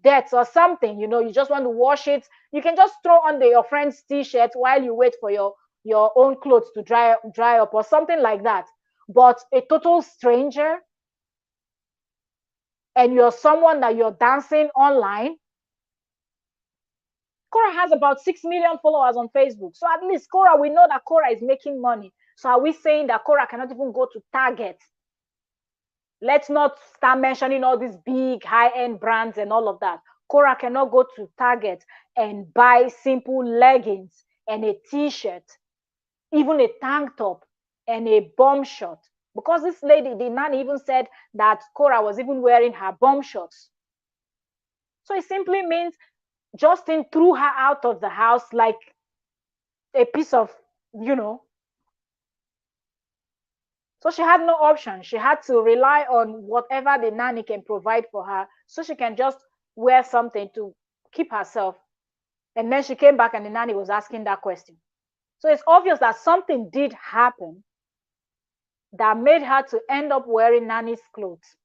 dirt or something, you just want to wash it, you can just throw under your friend's t-shirt while you wait for your own clothes to dry up or something like that. But a total stranger, and you're someone that you're dancing online. Korra has about 6 million followers on Facebook. So at least Korra, we know that Korra is making money. So are we saying that Korra cannot even go to Target? Let's not start mentioning all these big high-end brands and all of that. Korra cannot go to Target and buy simple leggings and a t-shirt, even a tank top and a bomb shot. Because this lady, the nanny, even said that Korra was even wearing her bomb shots. So it simply means Justin threw her out of the house like a piece of, So she had no option. She had to rely on whatever the nanny can provide for her, so she can just wear something to keep herself. And then she came back and the nanny was asking that question. So it's obvious that something did happen that made her to end up wearing nanny's clothes.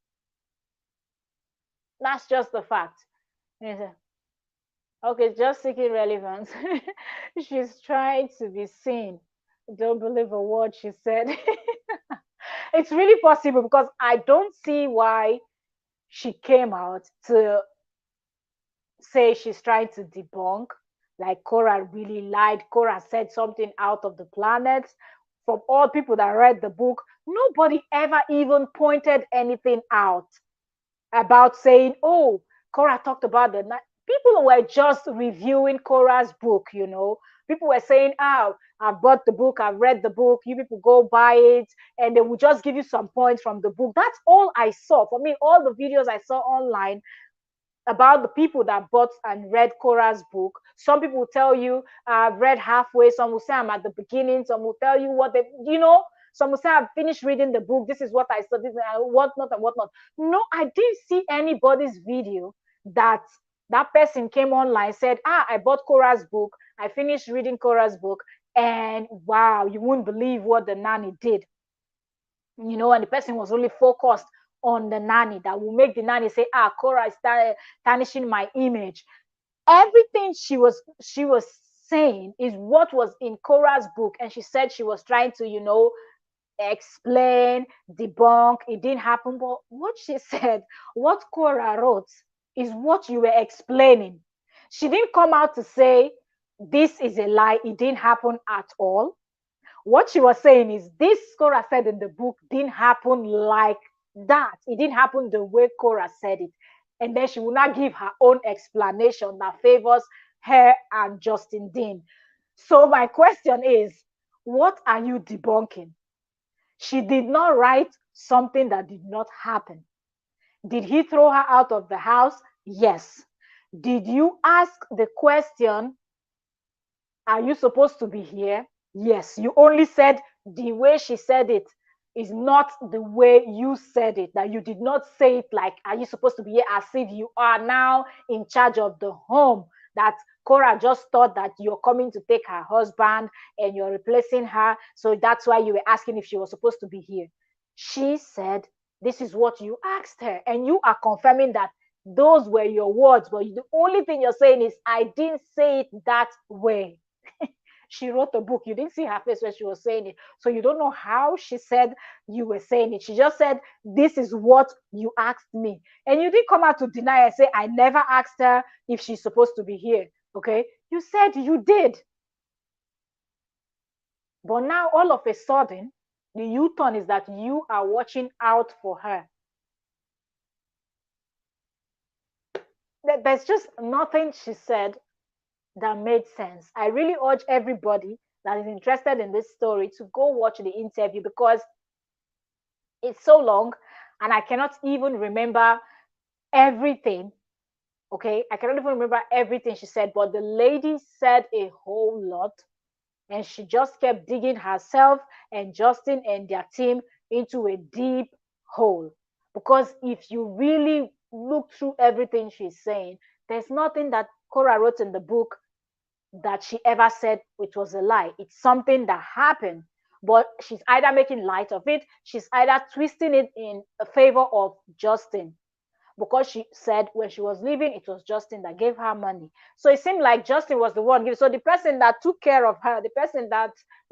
That's just the fact. Okay, just seeking relevance. She's trying to be seen. Don't believe a word she said. It's really possible, because I don't see why she came out to say she's trying to debunk, like Korra really lied, Korra said something out of the planet. from all people that read the book, nobody ever even pointed anything out about saying, oh, Korra talked about the night. People were just reviewing Korra's book, you know. People were saying, oh, I've bought the book, I've read the book, you people go buy it, and they will just give you some points from the book. That's all I saw. For me, all the videos I saw online about the people that bought and read Korra's book. Some people will tell you, I've read halfway. Some will say I'm at the beginning. Some will tell you what they, you know, some will say I've finished reading the book. This is what I saw, this and whatnot and whatnot. No, I didn't see anybody's video that that person came online, said, I bought Korra's book. I finished reading Korra's book. And wow, you won't believe what the nanny did. You know, and the person was only focused on the nanny that will make the nanny say, Korra is tarnishing my image. Everything she was saying is what was in Korra's book, and she said she was trying to, you know, explain, debunk. It didn't happen, but what she said, what Korra wrote, is what you were explaining. She didn't come out to say this is a lie. It didn't happen at all. What she was saying is this Korra said in the book didn't happen like that. It didn't happen the way Korra said it. And then she will not give her own explanation that favors her and Justin Dean. So my question is, what are you debunking? She did not write something that did not happen. Did he throw her out of the house? Yes. Did you ask the question, are you supposed to be here? Yes. You only said the way she said it is not the way you said it, that you did not say it like, are you supposed to be here, as if you are now in charge of the home, that Korra just thought that you're coming to take her husband and you're replacing her. So that's why you were asking if she was supposed to be here. She said, this is what you asked her. And you are confirming that those were your words. But the only thing you're saying is, I didn't say it that way. She wrote a book. You didn't see her face when she was saying it. So you don't know how she said you were saying it. She just said, this is what you asked me. And you didn't come out to deny and say, I never asked her if she's supposed to be here. Okay? You said you did. But now all of a sudden, the U-turn is that you are watching out for her. There's just nothing she said that made sense. I really urge everybody that is interested in this story to go watch the interview, because it's so long and I cannot even remember everything. Okay, I cannot even remember everything she said, but the lady said a whole lot, and she just kept digging herself and Justin and their team into a deep hole. Because if you really look through everything she's saying, there's nothing that Korra wrote in the book that she ever said it was a lie. It's something that happened, but she's either making light of it, she's either twisting it in favor of Justin, because she said when she was leaving, it was Justin that gave her money. So it seemed like Justin was the one. So the person that took care of her, the person that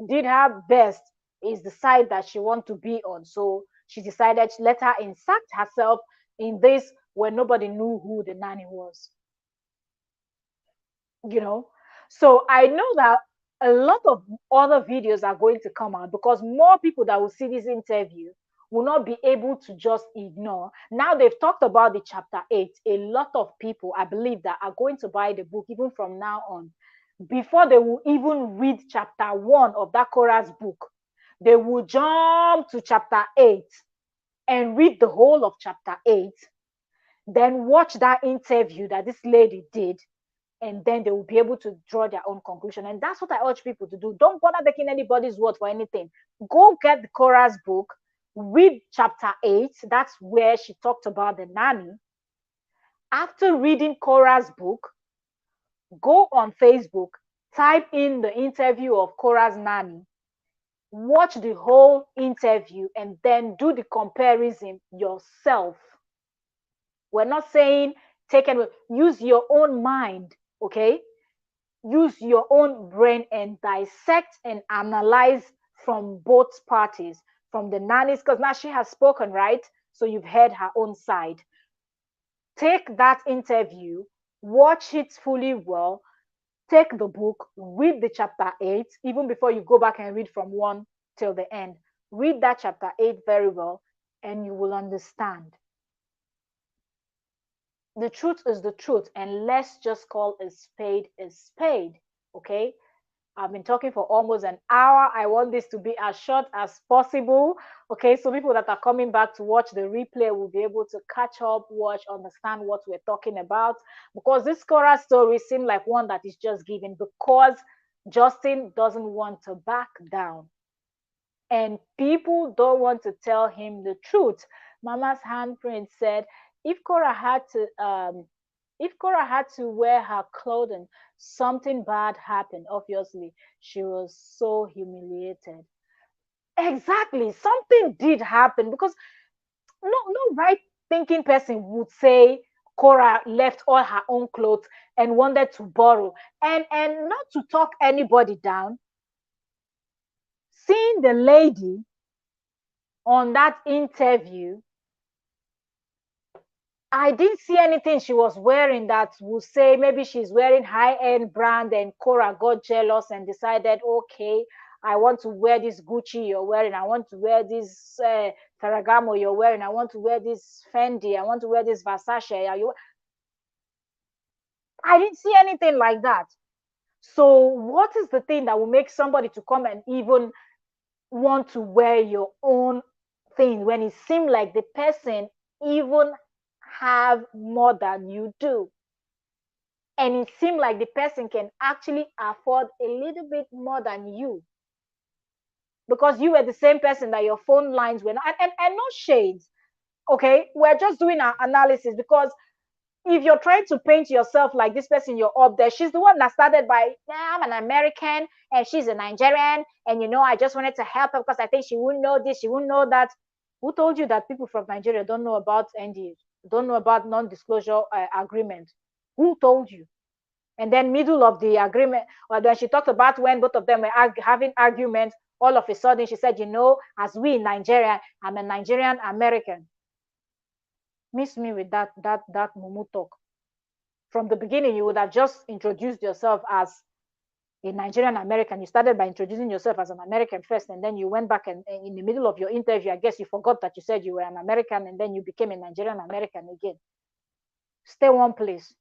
did her best, is the side that she wants to be on. So she decided to let her insert herself in this when nobody knew who the nanny was. You know, so I know that a lot of other videos are going to come out, because more people that will see this interview will not be able to just ignore. Now they've talked about the chapter 8. A lot of people, I believe, that are going to buy the book even from now on. Before they will even read chapter 1 of that Korra's book, they will jump to chapter 8 and read the whole of chapter 8, then watch that interview that this lady did, and then they will be able to draw their own conclusion. And that's what I urge people to do. Don't bother taking anybody's word for anything. Go get the Korra's book, read chapter 8. That's where she talked about the nanny. After reading Korra's book, go on Facebook, type in the interview of Korra's nanny, watch the whole interview, and then do the comparison yourself. We're not saying take it, use your own mind, okay? Use your own brain and dissect and analyze from both parties, from the nannies, because now she has spoken, right? So you've heard her own side. Take that interview, watch it fully well, take the book, read the chapter 8, even before you go back and read from 1 till the end. Read that chapter 8 very well, and you will understand. The truth is the truth, and let's just call a spade, okay? I've been talking for almost an hour. I want this to be as short as possible. Okay, so people that are coming back to watch the replay will be able to catch up, watch, understand what we're talking about. Because this Korra story seemed like one that is just given because Justin doesn't want to back down. And people don't want to tell him the truth. Mama's handprint said if Korra had to wear her clothing, something bad happened. Obviously, she was so humiliated. Exactly, something did happen because no right thinking person would say Korra left all her own clothes and wanted to borrow. And not to talk anybody down, seeing the lady on that interview, I didn't see anything she was wearing that would say maybe she's wearing high-end brand and Korra got jealous and decided, okay, I want to wear this Gucci you're wearing. I want to wear this Ferragamo you're wearing. I want to wear this Fendi. I want to wear this Versace. I didn't see anything like that. So what is the thing that will make somebody to come and even want to wear your own thing when it seems like the person even have more than you do, and it seems like the person can actually afford a little bit more than you because you were the same person that your phone lines were not, and no shades. Okay, we're just doing our analysis because if you're trying to paint yourself like this person you're up there, she's the one that started by, yeah, I'm an American and she's a Nigerian, and I just wanted to help her because I think she wouldn't know this, she wouldn't know that. Who told you that people from Nigeria don't know about NDA, don't know about non-disclosure agreement? Who told you? And then middle of the agreement, or when she talked about when both of them were having arguments, all of a sudden she said, as we in Nigeria, I'm a Nigerian American. Miss me with that mumu talk. From the beginning, you would have just introduced yourself as a Nigerian American. You started by introducing yourself as an American first, and then you went back and in the middle of your interview, I guess you forgot that you said you were an American, and then you became a Nigerian American again. Stay one place.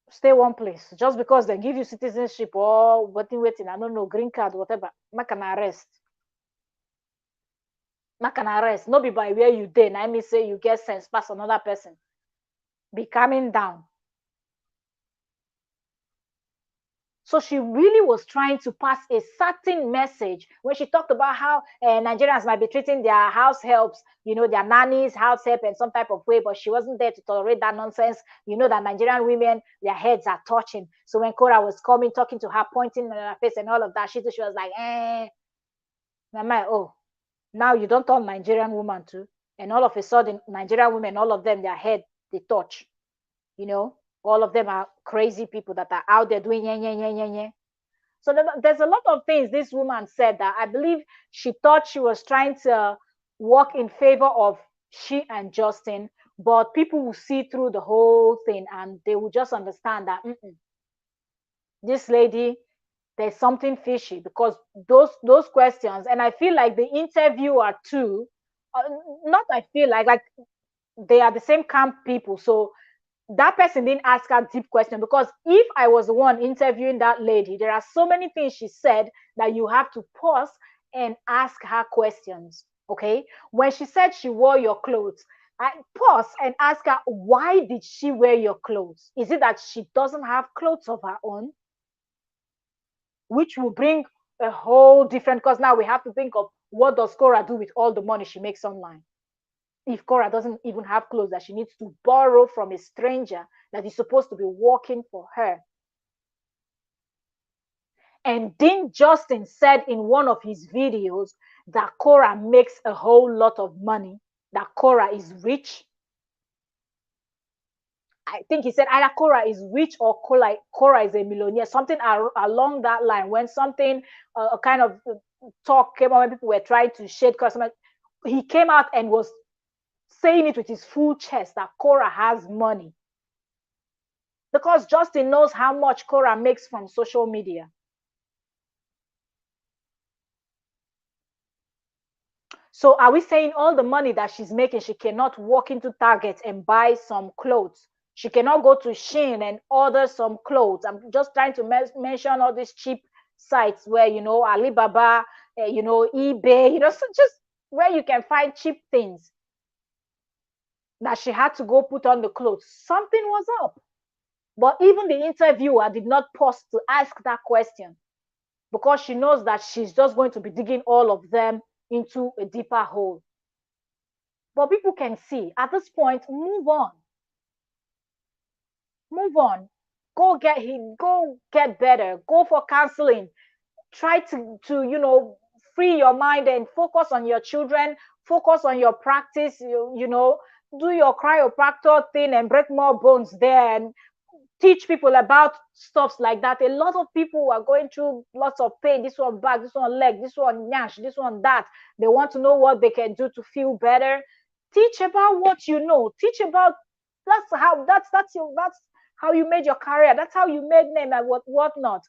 Stay one place. Just because they give you citizenship or waiting, I don't know, green card, whatever, make an arrest. Make an arrest. No be by where you did. I mean, say you get sense pass another person. Be calming down. So she really was trying to pass a certain message when she talked about how Nigerians might be treating their house helps, their nannies, house help in some type of way, but she wasn't there to tolerate that nonsense. That Nigerian women, their heads are touching. So when Korra was coming, talking to her, pointing in her face and all of that, she was like, Mama, oh, now you don't turn Nigerian woman too. And all of a sudden, Nigerian women, all of them, their head, they touch, all of them are crazy people that are out there doing yeah, yeah, yeah, yeah, yeah. So there's a lot of things this woman said that I believe she thought she was trying to work in favor of she and Justin, but people will see through the whole thing and they will just understand that this lady, there's something fishy because those questions, and I feel like the interviewer too, not I feel like they are the same camp people, so that person didn't ask her deep question, because if I was the one interviewing that lady, there are so many things she said that you have to pause and ask her questions. Okay, when she said she wore your clothes, I pause and ask her, why did she wear your clothes? Is it that she doesn't have clothes of her own? Which will bring a whole different, because now we have to think of what does Korra do with all the money she makes online. If Korra doesn't even have clothes that she needs to borrow from a stranger that is supposed to be working for her. And Dean Justin said in one of his videos that Korra makes a whole lot of money, that Korra is rich. I think he said either Korra is rich or Korra is a millionaire, something along that line. When something, a kind of talk came out when people were trying to shade customers, he came out and was saying it with his full chest that Korra has money. Because Justin knows how much Korra makes from social media. So are we saying all the money that she's making, she cannot walk into Target and buy some clothes? She cannot go to Shein and order some clothes. I'm just trying to mention all these cheap sites where, Alibaba, eBay, so just where you can find cheap things, that she had to go put on the clothes. Something was up. But even the interviewer did not pause to ask that question, because she knows that she's just going to be digging all of them into a deeper hole. But people can see at this point, move on. Move on. Go get better. Go for counseling. Try to free your mind and focus on your children, focus on your practice, do your chiropractor thing and break more bones there, and teach people about stuffs like that. A lot of people are going through lots of pain. This one back, this one leg, this one nyash, this one that. They want to know what they can do to feel better. Teach about what you know. Teach about that's how you made your career. That's how you made name and what not.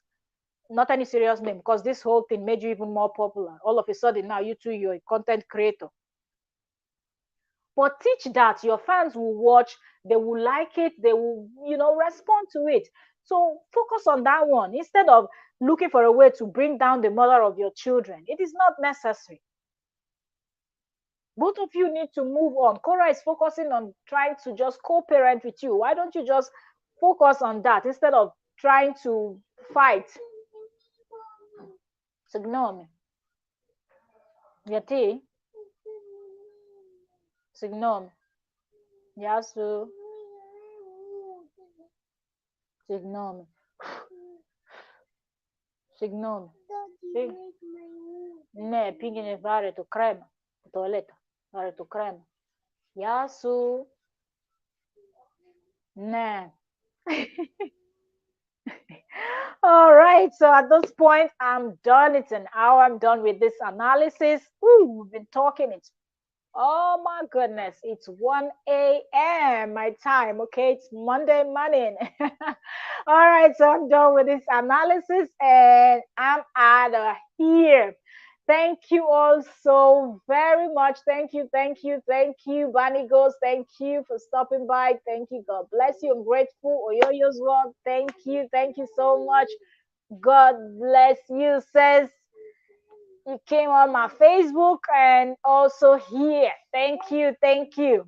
Not any serious name, because this whole thing made you even more popular. All of a sudden now you too, you're a content creator. But teach that your fans will watch, they will like it, they will, respond to it. So focus on that one instead of looking for a way to bring down the mother of your children. It is not necessary. Both of you need to move on. Korra is focusing on trying to just co-parent with you. Why don't you just focus on that instead of trying to fight? Signal me. Yati. Signal me. Yasu. Signal me. Signal me. Ne, pingine vare tu crema. Toaleta. Vare tu crema. Yasu. Ne. All right, so at this point, I'm done. It's an hour. I'm done with this analysis. Ooh, we've been talking. Oh my goodness, it's 1 a.m. my time. Okay, it's Monday morning. All right, so I'm done with this analysis and I'm out of here. Thank you all so very much. Thank you, thank you, thank you, Bunny Ghost. Thank you for stopping by. Thank you. God bless you. I'm grateful. Oyoyo's world. Thank you. Thank you so much. God bless you, says you came on my Facebook and also here. Thank you, thank you.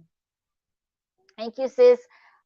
Thank you, sis.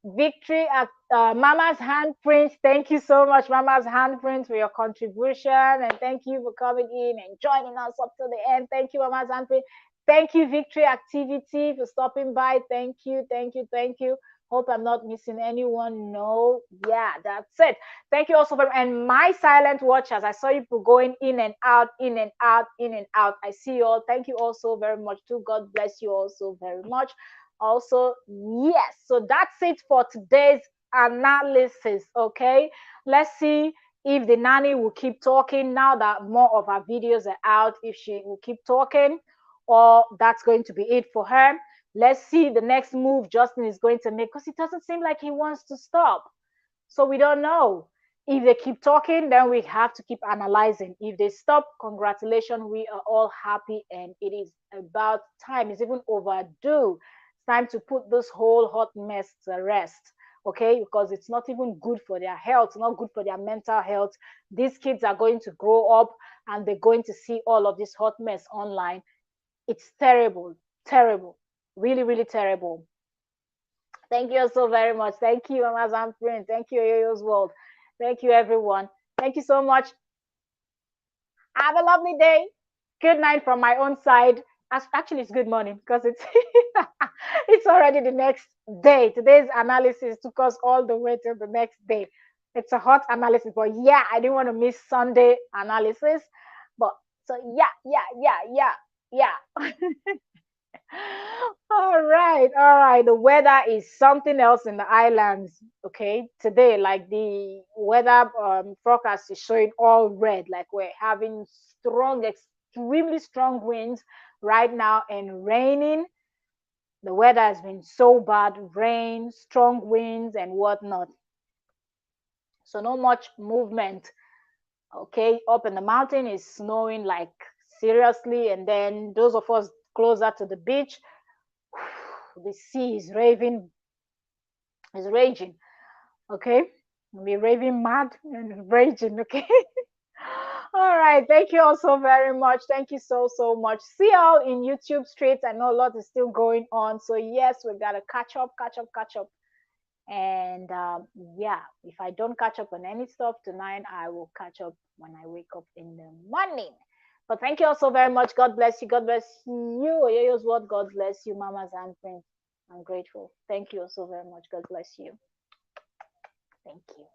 Victory at Mama's Handprint. Thank you so much, Mama's Handprint, for your contribution. And thank you for coming in and joining us up to the end. Thank you, Mama's Handprint. Thank you, Victory Activity, for stopping by. Thank you, thank you, thank you. Hope I'm not missing anyone. No, yeah, that's it. Thank you also for, and my silent watchers. I saw you going in and out, in and out, in and out. I see you all. Thank you also very much too. God bless you also very much. Also, yes. So that's it for today's analysis. Okay, let's see if the nanny will keep talking now that more of our videos are out. If she will keep talking, or that's going to be it for her. Let's see the next move Justin is going to make, because it doesn't seem like he wants to stop. So we don't know. If they keep talking, then we have to keep analyzing. If they stop, congratulations, we are all happy, and it is about time. It's even overdue. It's time to put this whole hot mess to rest, okay? Because it's not even good for their health, not good for their mental health. These kids are going to grow up and they're going to see all of this hot mess online. It's terrible, terrible, really, really terrible. Thank you so very much. Thank you, Amazon Print. Thank you, Yoyo's World. Thank you, everyone. Thank you so much. Have a lovely day. Good night from my own side. Actually, it's good morning because it's it's already the next day. Today's analysis took us all the way till the next day. It's a hot analysis, but yeah, I didn't want to miss Sunday analysis. But so yeah. All right. The weather is something else in the islands. Okay, today, like the weather forecast is showing all red. Like we're having strong, extremely strong winds right now and raining. The weather has been so bad, rain, strong winds, and whatnot. So no much movement. Okay, up in the mountain is snowing like seriously, and then those of us closer to the beach. The sea is raging. Okay, we're raving mad and raging. Okay. All right. Thank you all so very much. Thank you so much. See y'all in YouTube streets. I know a lot is still going on. So yes, we've got to catch up. And yeah, if I don't catch up on any stuff tonight, I will catch up when I wake up in the morning. But thank you all so very much. God bless you. God bless you. Oyoyo's word. God bless you, mamas and prince. I'm grateful. Thank you all so very much. God bless you. Thank you.